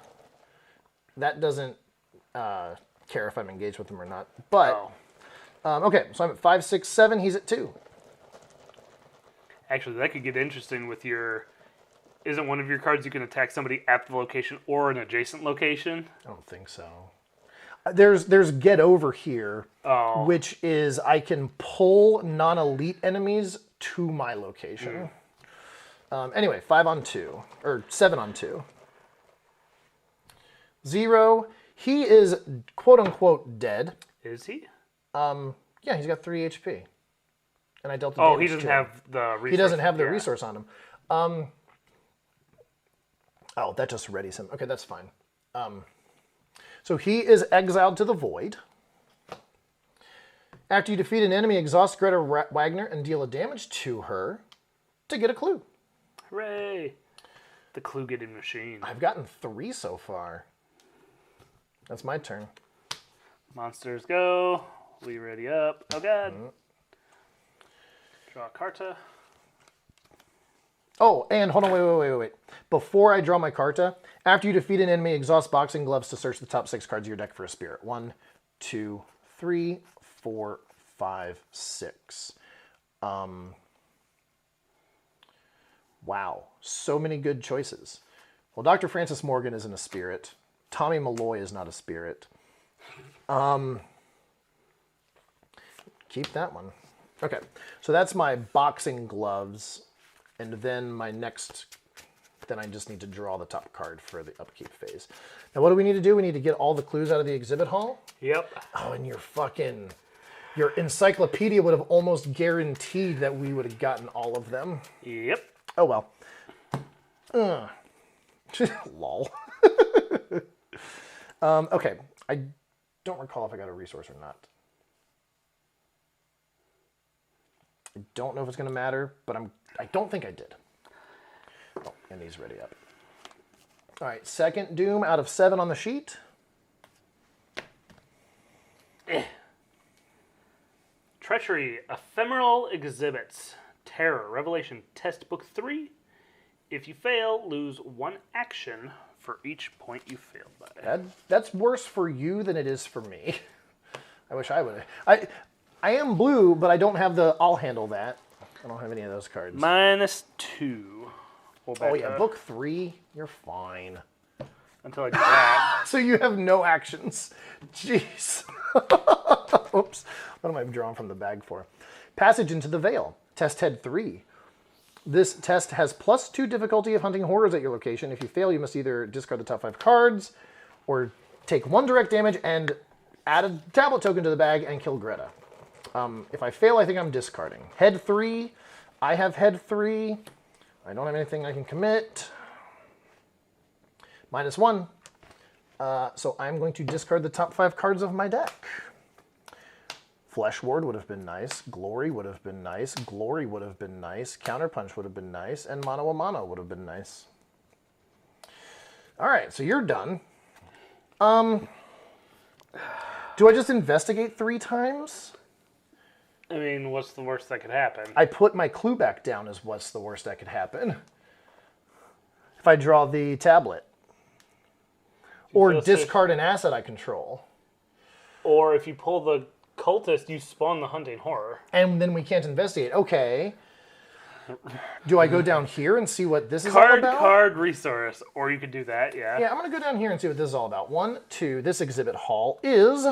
if I'm engaged with him or not. But, okay, so I'm at 5, 6, 7. He's at 2. Actually, that could get interesting with your... Isn't one of your cards you can attack somebody at the location or an adjacent location? I don't think so. There's Get Over here, Oh. which is I can pull non-elite enemies to my location. Anyway, 5 on 2, or 7 on 2. 0. He is quote unquote dead. Is he? Yeah, he's got 3 HP, and I dealt. Oh, he doesn't have the resource. He doesn't have the resource on him. Oh, that just readies him. Okay, that's fine. So he is exiled to the void. After you defeat an enemy, exhaust Greta Wagner and deal a damage to her to get a clue. Hooray! The clue-getting machine. I've gotten 3 so far. That's my turn. Monsters go. We ready up. Oh, God. Draw a Carta. Oh, and hold on, wait. Before I draw my Carta, after you defeat an enemy, exhaust Boxing Gloves to search the top 6 cards of your deck for a spirit. 1, 2, 3, 4, 5, 6. Wow, so many good choices. Well, Dr. Francis Morgan isn't a spirit. Tommy Malloy is not a spirit. Keep that one. Okay, so that's my boxing gloves, and then my next, then I just need to draw the top card for the upkeep phase. Now what do we need to do? We need to get all the clues out of the exhibit hall? Yep. Oh, and your encyclopedia would have almost guaranteed that we would have gotten all of them. Yep. Oh well. Lol. Okay, I don't recall if I got a resource or not. I don't know if it's going to matter, but I don't think I did. Oh, and he's ready up. All right, second doom out of 7 on the sheet. Treachery, Ephemeral Exhibits, Terror, Revelation, Test Book 3. If you fail, lose 1 action for each point you failed by. That's worse for you than it is for me. I wish I would. I am blue, but I don't have the I'll handle that. I don't have any of those cards. -2. Oh yeah, book 3, you're fine. Until I do that. So you have no actions. Jeez. Oops. What am I drawing from the bag for? Passage into the Veil. Test head 3. This test has +2 difficulty of hunting horrors at your location. If you fail, you must either discard the top 5 cards or take 1 direct damage and add a tablet token to the bag and kill Greta. If I fail, I think I'm discarding. Head 3. I have head 3. I don't have anything I can commit. -1. So I'm going to discard the top 5 cards of my deck. Flesh Ward would have been nice. Glory would have been nice. Glory would have been nice. Counterpunch would have been nice. And Mano a Mano would have been nice. All right, so you're done. Do I just investigate 3 times? I mean, what's the worst that could happen? I put my clue back down as what's the worst that could happen. If I draw the tablet. Or discard an asset I control. Or if you pull the cultist, you spawn the hunting horror. And then we can't investigate. Okay. Do I go down here and see what this is all about? Card resource. Or you could do that, yeah. Yeah, I'm going to go down here and see what this is all about. 1, 2, this exhibit hall is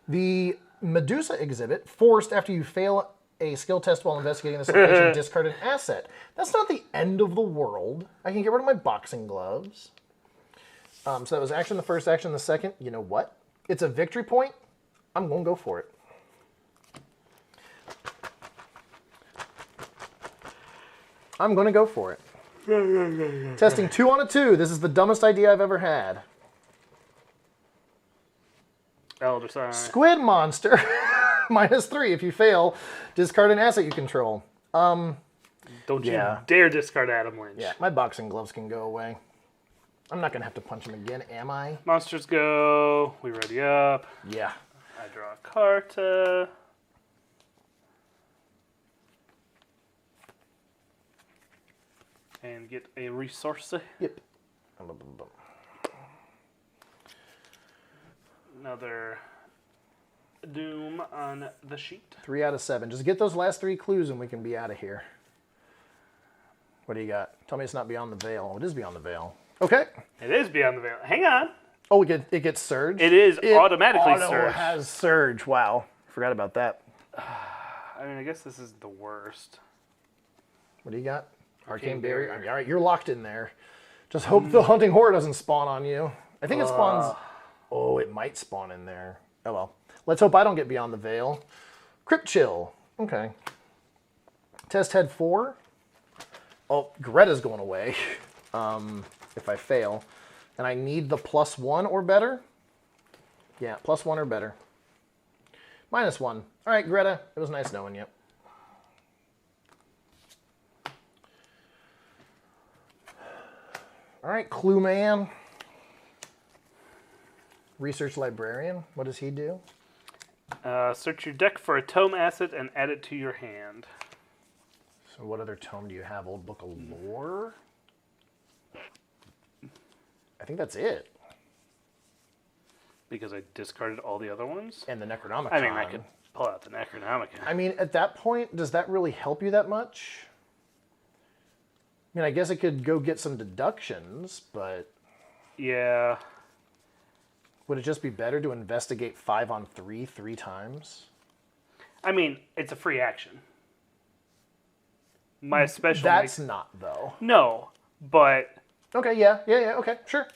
the Medusa exhibit. Forced after you fail a skill test while investigating this location, discard an asset. That's not the end of the world. I can get rid of my boxing gloves. So that was action the first, action the second. You know what? It's a victory point. I'm going to go for it. I'm going to go for it. Testing 2 on a 2. This is the dumbest idea I've ever had. Elder Sign. Squid monster. -3. If you fail, discard an asset you control. Don't you dare discard Adam Lynch. Yeah, my boxing gloves can go away. I'm not going to have to punch him again, am I? Monsters go. We ready up. Yeah. I draw a card. And get a resource. Yep. Another doom on the sheet. 3 out of 7. Just get those last 3 clues and we can be out of here. What do you got? Tell me it's not Beyond the Veil. Oh, it is Beyond the Veil. Okay. It is Beyond the Veil. Hang on. Oh, it gets surge? It is automatically surge. It has surge. Wow. Forgot about that. I mean, I guess this is the worst. What do you got? Arcane Barrier. I mean, all right, you're locked in there. Just hope the hunting horror doesn't spawn on you. I think it spawns... Oh, it might spawn in there. Oh, well. Let's hope I don't get Beyond the Veil. Crypt Chill. Okay. Test head 4. Oh, Greta's going away. If I fail. And I need the +1 or better. Yeah, +1 or better. -1. All right, Greta. It was nice knowing you. All right, Clue Man. Research Librarian. What does he do? Search your deck for a tome asset and add it to your hand. So what other tome do you have? Old Book of Lore? I think that's it. Because I discarded all the other ones? And the Necronomicon. I mean, I could pull out the Necronomicon. I mean, at that point, does that really help you that much? I mean, I guess I could go get some deductions, but... Yeah. Would it just be better to investigate 5 on 3 3 times? I mean, it's a free action. My special. That's not though. No, but. Okay. Yeah. Okay. Sure.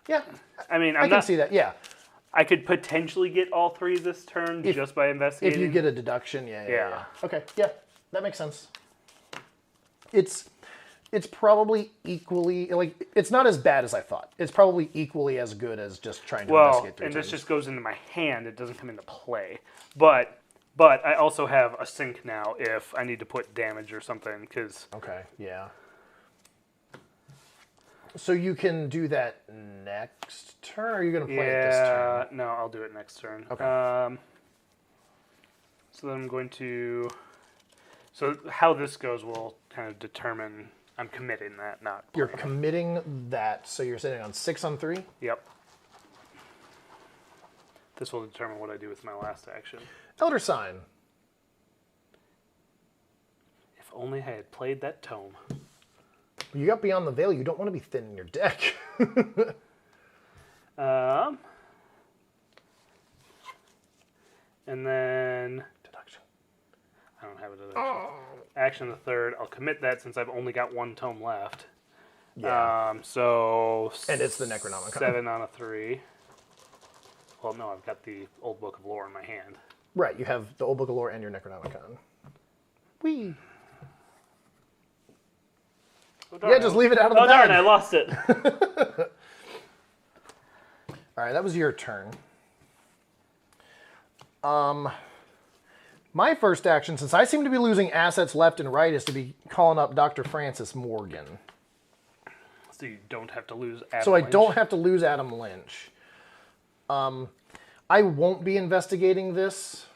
Yeah. I mean, I can see that. Yeah. I could potentially get all 3 this turn just by investigating. If you get a deduction, yeah. Okay. Yeah. That makes sense. It's probably equally, like, it's not as bad as I thought. It's probably equally as good as just trying to investigate 3 and times. this just goes into my hand. It doesn't come into play. But I also have a sink now if I need to put damage or something, because... Okay, yeah. So you can do that next turn, or are you going to play it this turn? No, I'll do it next turn. Okay. So then I'm going to... So how this goes will kind of determine... I'm committing that, not... You're committing that, so you're sitting on 6 on 3? Yep. This will determine what I do with my last action. Elder Sign. If only I had played that tome. You got Beyond the Veil. You don't want to be thin in your deck. And then... Deduction. I don't have a deduction. Action the 3rd. I'll commit that since I've only got 1 tome left. Yeah. And it's the Necronomicon. 7 on a 3. Well, no, I've got the Old Book of Lore in my hand. Right, you have the Old Book of Lore and your Necronomicon. Whee! Oh, darn, Yeah, just leave it out of the Oh, bag. darn, I lost it. All right, that was your turn. My first action, since I seem to be losing assets left and right, is to be calling up Dr. Francis Morgan. So you don't have to lose Adam So I Lynch. don't have to lose Adam Lynch. I won't be investigating this.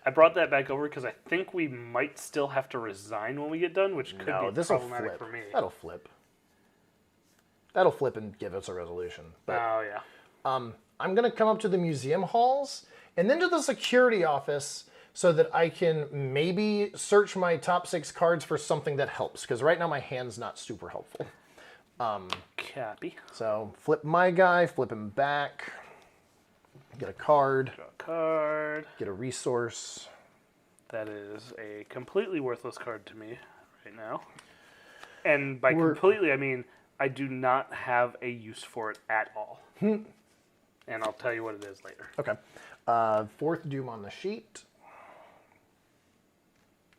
I brought that back over because I think we might still have to resign when we get done, which could be this will problematic flip. for me. That'll flip. That'll flip and give us a resolution. But Oh, yeah. I'm going to come up to the museum halls and then to the security office so that I can maybe search my top 6 cards for something that helps. Because right now my hand's not super helpful. Copy. So flip my guy, flip him back. Get a card. Draw a card. Get a resource. That is a completely worthless card to me right now. And by completely, I mean I do not have a use for it at all. And I'll tell you what it is later. Okay. 4th Doom on the sheet.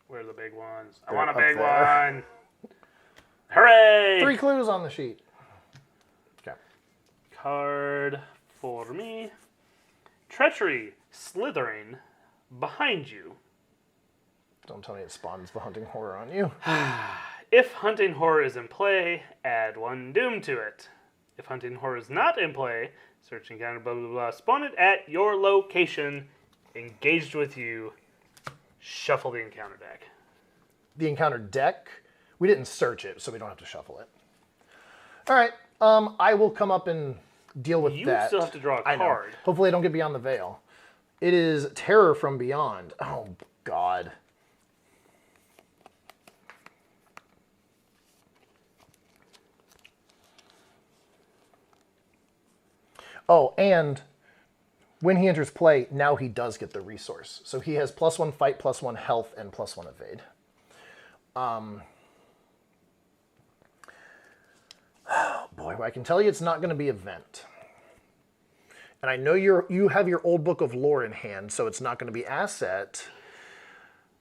Where are the big ones? I They're want a up big there. one. Hooray! 3 clues on the sheet. Okay. Card for me. Treachery, slithering behind you. Don't tell me it spawns the hunting horror on you. If hunting horror is in play, add 1 doom to it. If hunting horror is not in play, search encounter blah blah blah, spawn it at your location, engaged with you, shuffle the encounter deck. The encounter deck, we didn't search it, so we don't have to shuffle it. All right, I will come up and deal with You that. still have to draw a I know. card. Hopefully I don't get Beyond the Veil. It is Terror from Beyond. Oh, God. Oh, and when he enters play, now he does get the resource. So he has +1 fight, +1 health, and +1 evade. Boy, I can tell you it's not going to be event. And I know you have your Old Book of Lore in hand, so it's not going to be asset.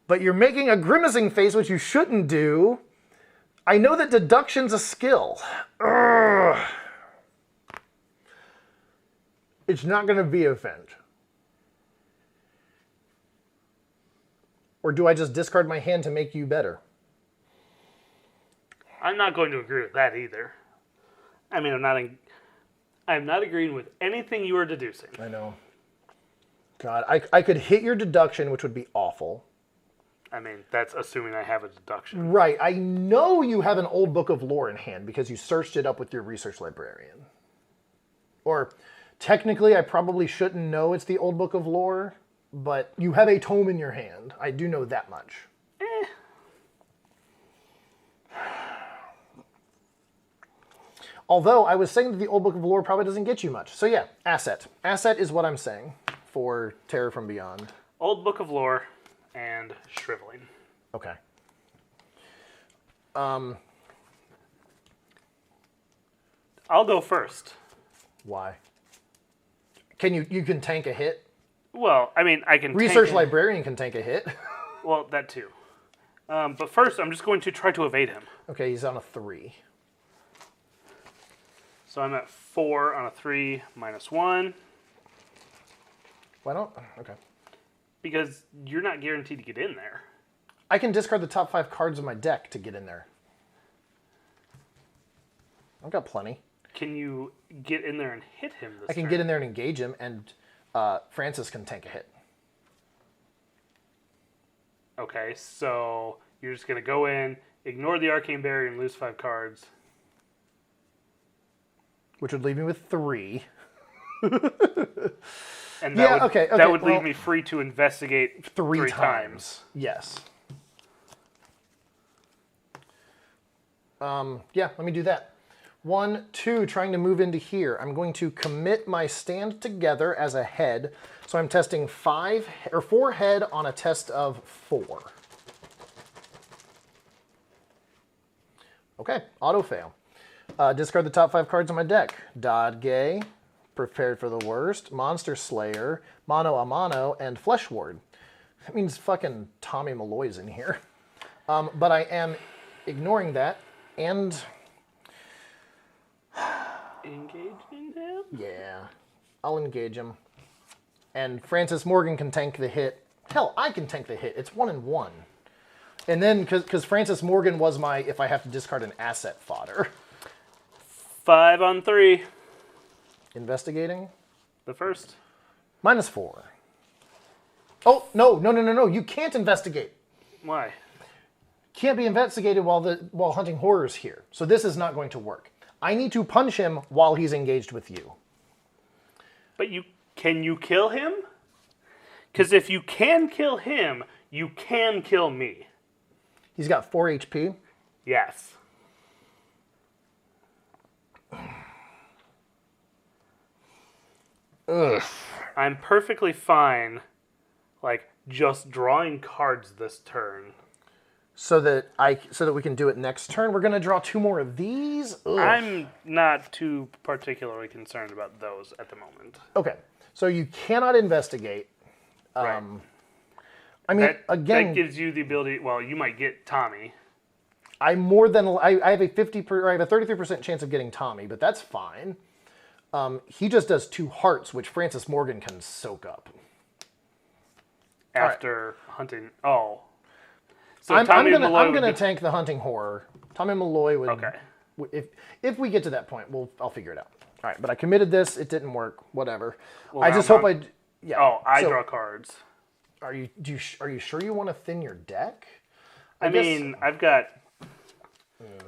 But you're making a grimacing face, which you shouldn't do. I know that deduction's a skill. Ugh. It's not going to be event. Or do I just discard my hand to make you better? I'm not going to agree with that either. I mean, I'm not agreeing with anything you are deducing. I know. God, I could hit your deduction, which would be awful. I mean, that's assuming I have a deduction. Right. I know you have an Old Book of Lore in hand because you searched it up with your research librarian. Or technically, I probably shouldn't know it's the Old Book of Lore, but you have a tome in your hand. I do know that much. Although, I was saying that the Old Book of Lore probably doesn't get you much. So yeah, asset. Asset is what I'm saying for Terror from Beyond. Old Book of Lore and Shriveling. Okay. I'll go first. Why? You can tank a hit? Well, I mean, I can Research librarian can tank a hit. Well, that too. But first, I'm just going to try to evade him. Okay, he's on a 3. So I'm at 4 on a 3 minus 1. Why don't... Okay. Because you're not guaranteed to get in there. I can discard the top 5 cards of my deck to get in there. I've got plenty. Can you get in there and hit him this I can turn? get in there and engage him, and Francis can tank a hit. Okay, so you're just going to go in, ignore the Arcane Barrier, and lose 5 cards. Which would leave me with 3. And that would leave me free to investigate 3 times. Yes. Yeah, let me do that. 1, 2, trying to move into here. I'm going to commit my stand together as a head. So I'm testing 4 head on a test of 4. Okay, auto fail. Discard the top 5 cards on my deck. Dodgay, Prepared for the Worst, Monster Slayer, Mono a Mono, and Flesh Ward. That means fucking Tommy Malloy's in here. But I am ignoring that and... Engaging him? Yeah, I'll engage him. And Francis Morgan can tank the hit. Hell, I can tank the hit. It's 1 and 1. And then, because Francis Morgan was my, if I have to discard an asset, fodder. 5 on 3. Investigating. The first. Minus 4. Oh, no. You can't investigate. Why? Can't be investigated while hunting horrors here. So this is not going to work. I need to punch him while he's engaged with you. But can you kill him? Because if you can kill him, you can kill me. He's got 4 HP. Yes. Ugh. I'm perfectly fine, just drawing cards this turn. So that we can do it next turn. We're gonna draw 2 more of these. Ugh. I'm not too particularly concerned about those at the moment. Okay, so you cannot investigate. Right. I mean, again, that gives you the ability. Well, you might get Tommy. I have a 33% chance of getting Tommy, but that's fine. He just does 2 hearts, which Francis Morgan can soak up After hunting. Oh. So I'm gonna get... tank the hunting horror. Tommy Malloy would. Okay. If we get to that point, I'll figure it out. All right, but I committed this. It didn't work. Whatever. Well, I just hope I. Yeah. Oh, I draw cards. Are you sure you want to thin your deck? I mean, I've got.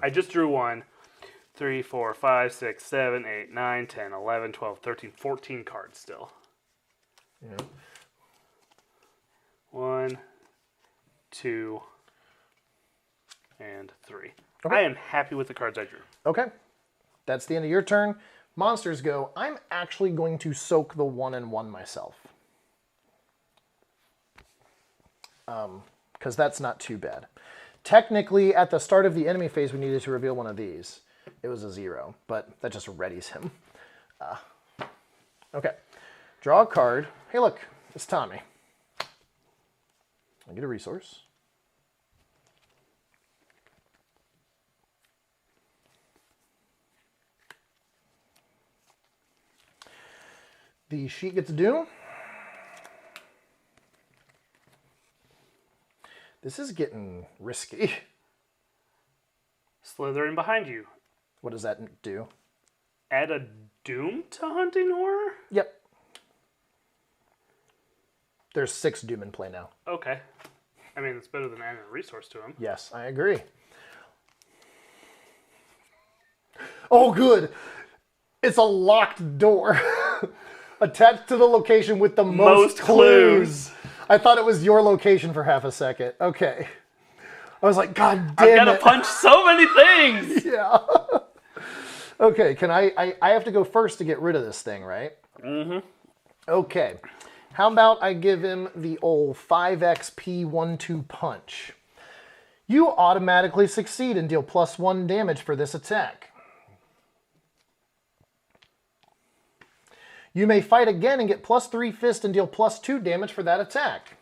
I just drew 1, 3, 4, 5, 6, 7, 8, 9, 10, 11, 12, 13, 14 cards still. Yeah. 1, 2, and 3. Okay. I am happy with the cards I drew. Okay. That's the end of your turn. Monsters go. I'm actually going to soak the 1 and 1 myself. Because that's not too bad. Technically, at the start of the enemy phase, we needed to reveal one of these. It was a 0, but that just readies him. Okay. Draw a card. Hey, look. It's Tommy. I get a resource. The sheet gets due. This is getting risky. Slithering behind you. What does that do? Add a Doom to Hunting Horror? Yep. There's 6 Doom in play now. Okay. I mean, it's better than adding a resource to him. Yes, I agree. Oh, good. It's a locked door. Attached to the location with the most clues. I thought it was your location for half a second. Okay. I was like, God damn it. I've got to punch so many things. Yeah. Okay, can I have to go first to get rid of this thing, right? Mm-hmm. Okay. How about I give him the old 5xp 1-2 punch? You automatically succeed and deal +1 damage for this attack. You may fight again and get +3 fist and deal +2 damage for that attack.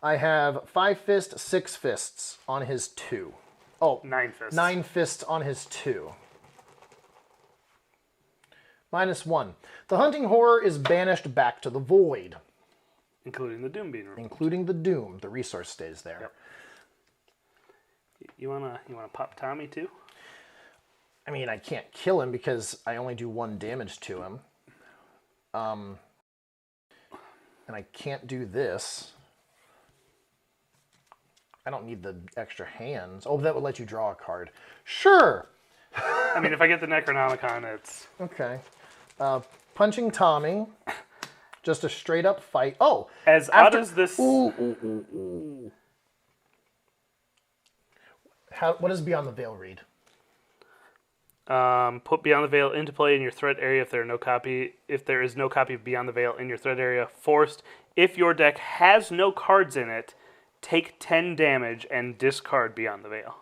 I have 5 fist, 6 fists on his 2. Oh, 9 fists. 9 fists on his 2. -1. The hunting horror is banished back to the void. Including the doom being removed. Including the doom. The resource stays there. Yep. You wanna pop Tommy too? I mean, I can't kill him because I only do 1 damage to him. And I can't do this. I don't need the extra hands. Oh, that would let you draw a card. Sure! I mean, if I get the Necronomicon, it's... Okay. Punching Tommy. Just a straight up fight. Oh! As odd as this... Ooh. What does Beyond the Veil read? Put Beyond the Veil into play in your threat area if there is no copy of Beyond the Veil in your threat area. Forced. If your deck has no cards in it, take 10 damage and discard Beyond the Veil.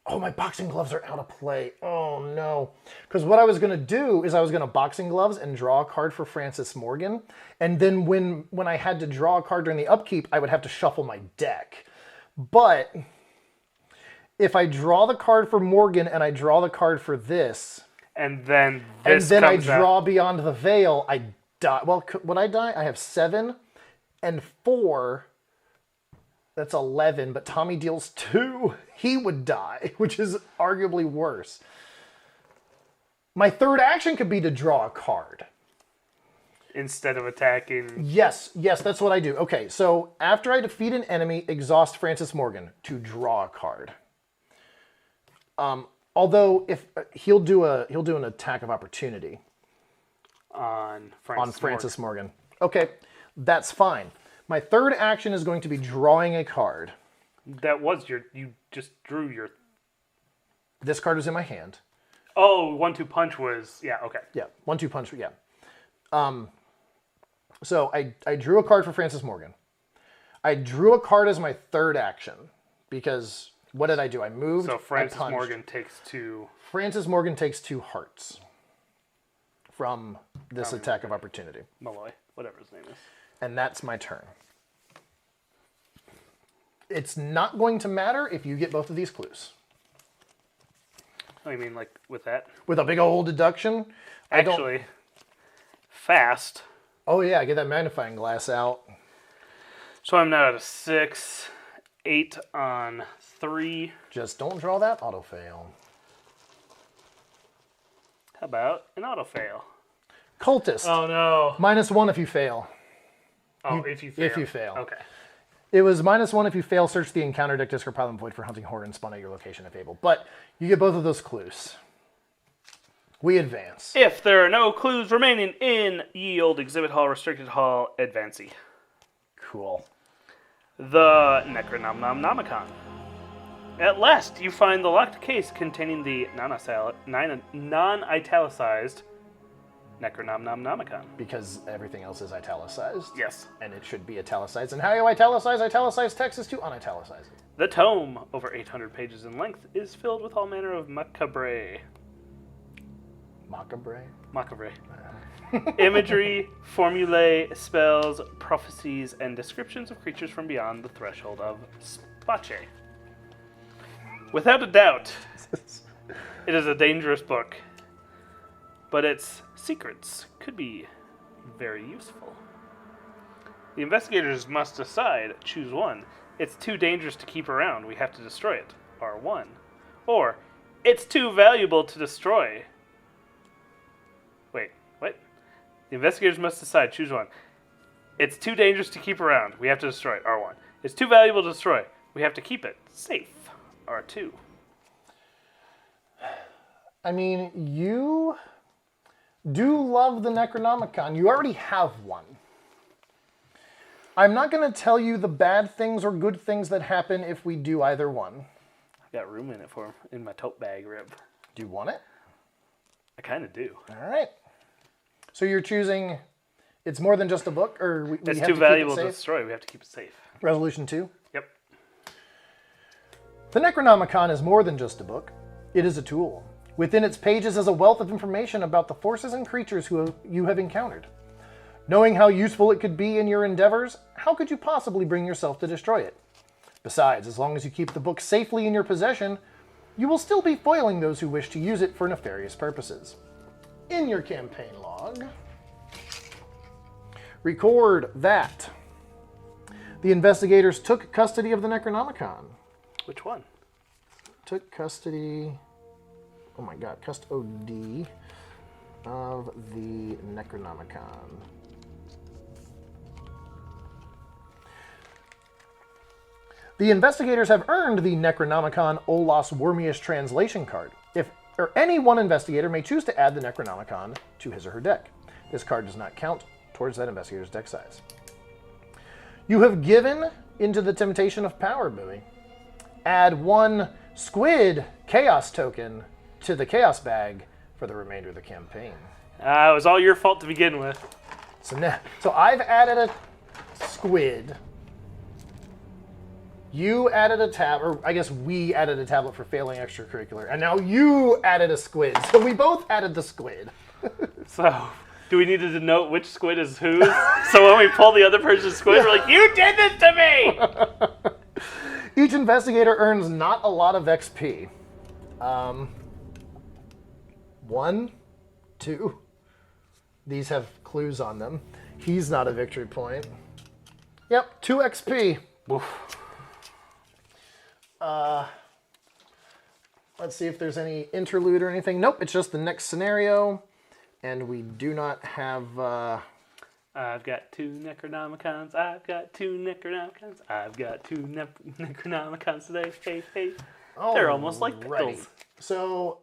Oh, my boxing gloves are out of play. Oh, no. Because what I was going to do is I was going to boxing gloves and draw a card for Francis Morgan. And then when I had to draw a card during the upkeep, I would have to shuffle my deck. But if I draw the card for Morgan and I draw the card for this... And then I draw Beyond the Veil, I die. Well, would I die? I have 7 and 4... That's 11, but Tommy deals 2. He would die, which is arguably worse. My third action could be to draw a card. Instead of attacking... Yes, that's what I do. Okay, so after I defeat an enemy, exhaust Francis Morgan to draw a card. Although if he'll do an attack of opportunity on Francis Morgan. Okay, that's fine. My third action is going to be drawing a card. That was you just drew your... This card was in my hand. Oh, 1-2 punch was... Yeah, okay. Yeah, 1-2 punch, yeah. So I drew a card for Francis Morgan. I drew a card as my third action. Because what did I do? I moved, So Francis I punched. Morgan takes 2... Francis Morgan takes 2 hearts from this attack of opportunity. Malloy, whatever his name is. And that's my turn. It's not going to matter if you get both of these clues. Oh, you mean like with that? With a big old deduction? Actually, fast. Oh yeah, get that magnifying glass out. So I'm now at a 6, 8 on 3. Just don't draw that auto fail. How about an auto fail? Cultist. Oh no. -1 if you fail. Oh, if you fail. If you fail. Okay. It was -1 if you fail. Search the encounter deck, discard pile and void for hunting horror and spawn at your location if able. But you get both of those clues. We advance. If there are no clues remaining in ye old exhibit hall, restricted hall, advancey. Cool. The Necronomicon. At last, you find the locked case containing the non-italicized Necronomicon. Because everything else is italicized. Yes. And it should be italicized. And how you italicize text is to unitalize it. The tome, over 800 pages in length, is filled with all manner of macabre. Macabre? Imagery, formulae, spells, prophecies, and descriptions of creatures from beyond the threshold of Space. Without a doubt, it is a dangerous book, but its secrets could be very useful. The investigators must decide, choose one. It's too dangerous to keep around, we have to destroy it, R1. Or, it's too valuable to destroy. Wait, what? The investigators must decide, choose one. It's too dangerous to keep around, we have to destroy it, R1. It's too valuable to destroy, we have to keep it safe, R2. I mean, you do love the Necronomicon. You already have one. I'm not going to tell you the bad things or good things that happen if we do either one. I've got room in it for him, in my tote bag rib. Do you want it? I kind of do. All right. So you're choosing It's more than just a book, or we It's have too to keep valuable it to safe? destroy. We have to keep it safe. Resolution 2. Yep. The Necronomicon is more than just a book. It is a tool. Within its pages is a wealth of information about the forces and creatures you have encountered. Knowing how useful it could be in your endeavors, how could you possibly bring yourself to destroy it? Besides, as long as you keep the book safely in your possession, you will still be foiling those who wish to use it for nefarious purposes. In your campaign log, record that the investigators took custody of the Necronomicon. Which one? Took custody... Oh my god, custody of the Necronomicon. The investigators have earned the Necronomicon Olas Wormius translation card. Any one investigator may choose to add the Necronomicon to his or her deck. This card does not count towards that investigator's deck size. You have given into the temptation of power, Bowie. Add 1 squid chaos token to the chaos bag for the remainder of the campaign. It was all your fault to begin with. So I've added a squid. You added a or I guess we added a tablet for failing extracurricular, and now you added a squid. So we both added the squid. So, do we need to denote which squid is whose? So when we pull the other person's squid, we're like, you did this to me! Each investigator earns not a lot of XP. 1, 2. These have clues on them. He's not a victory point. Yep, 2 XP. Oof. Let's see if there's any interlude or anything. Nope, it's just the next scenario. And we do not have... I've got 2 Necronomicons. I've got 2 Necronomicons. I've got 2 Necronomicons today. Hey, hey. They're almost like Alrighty. pickles. So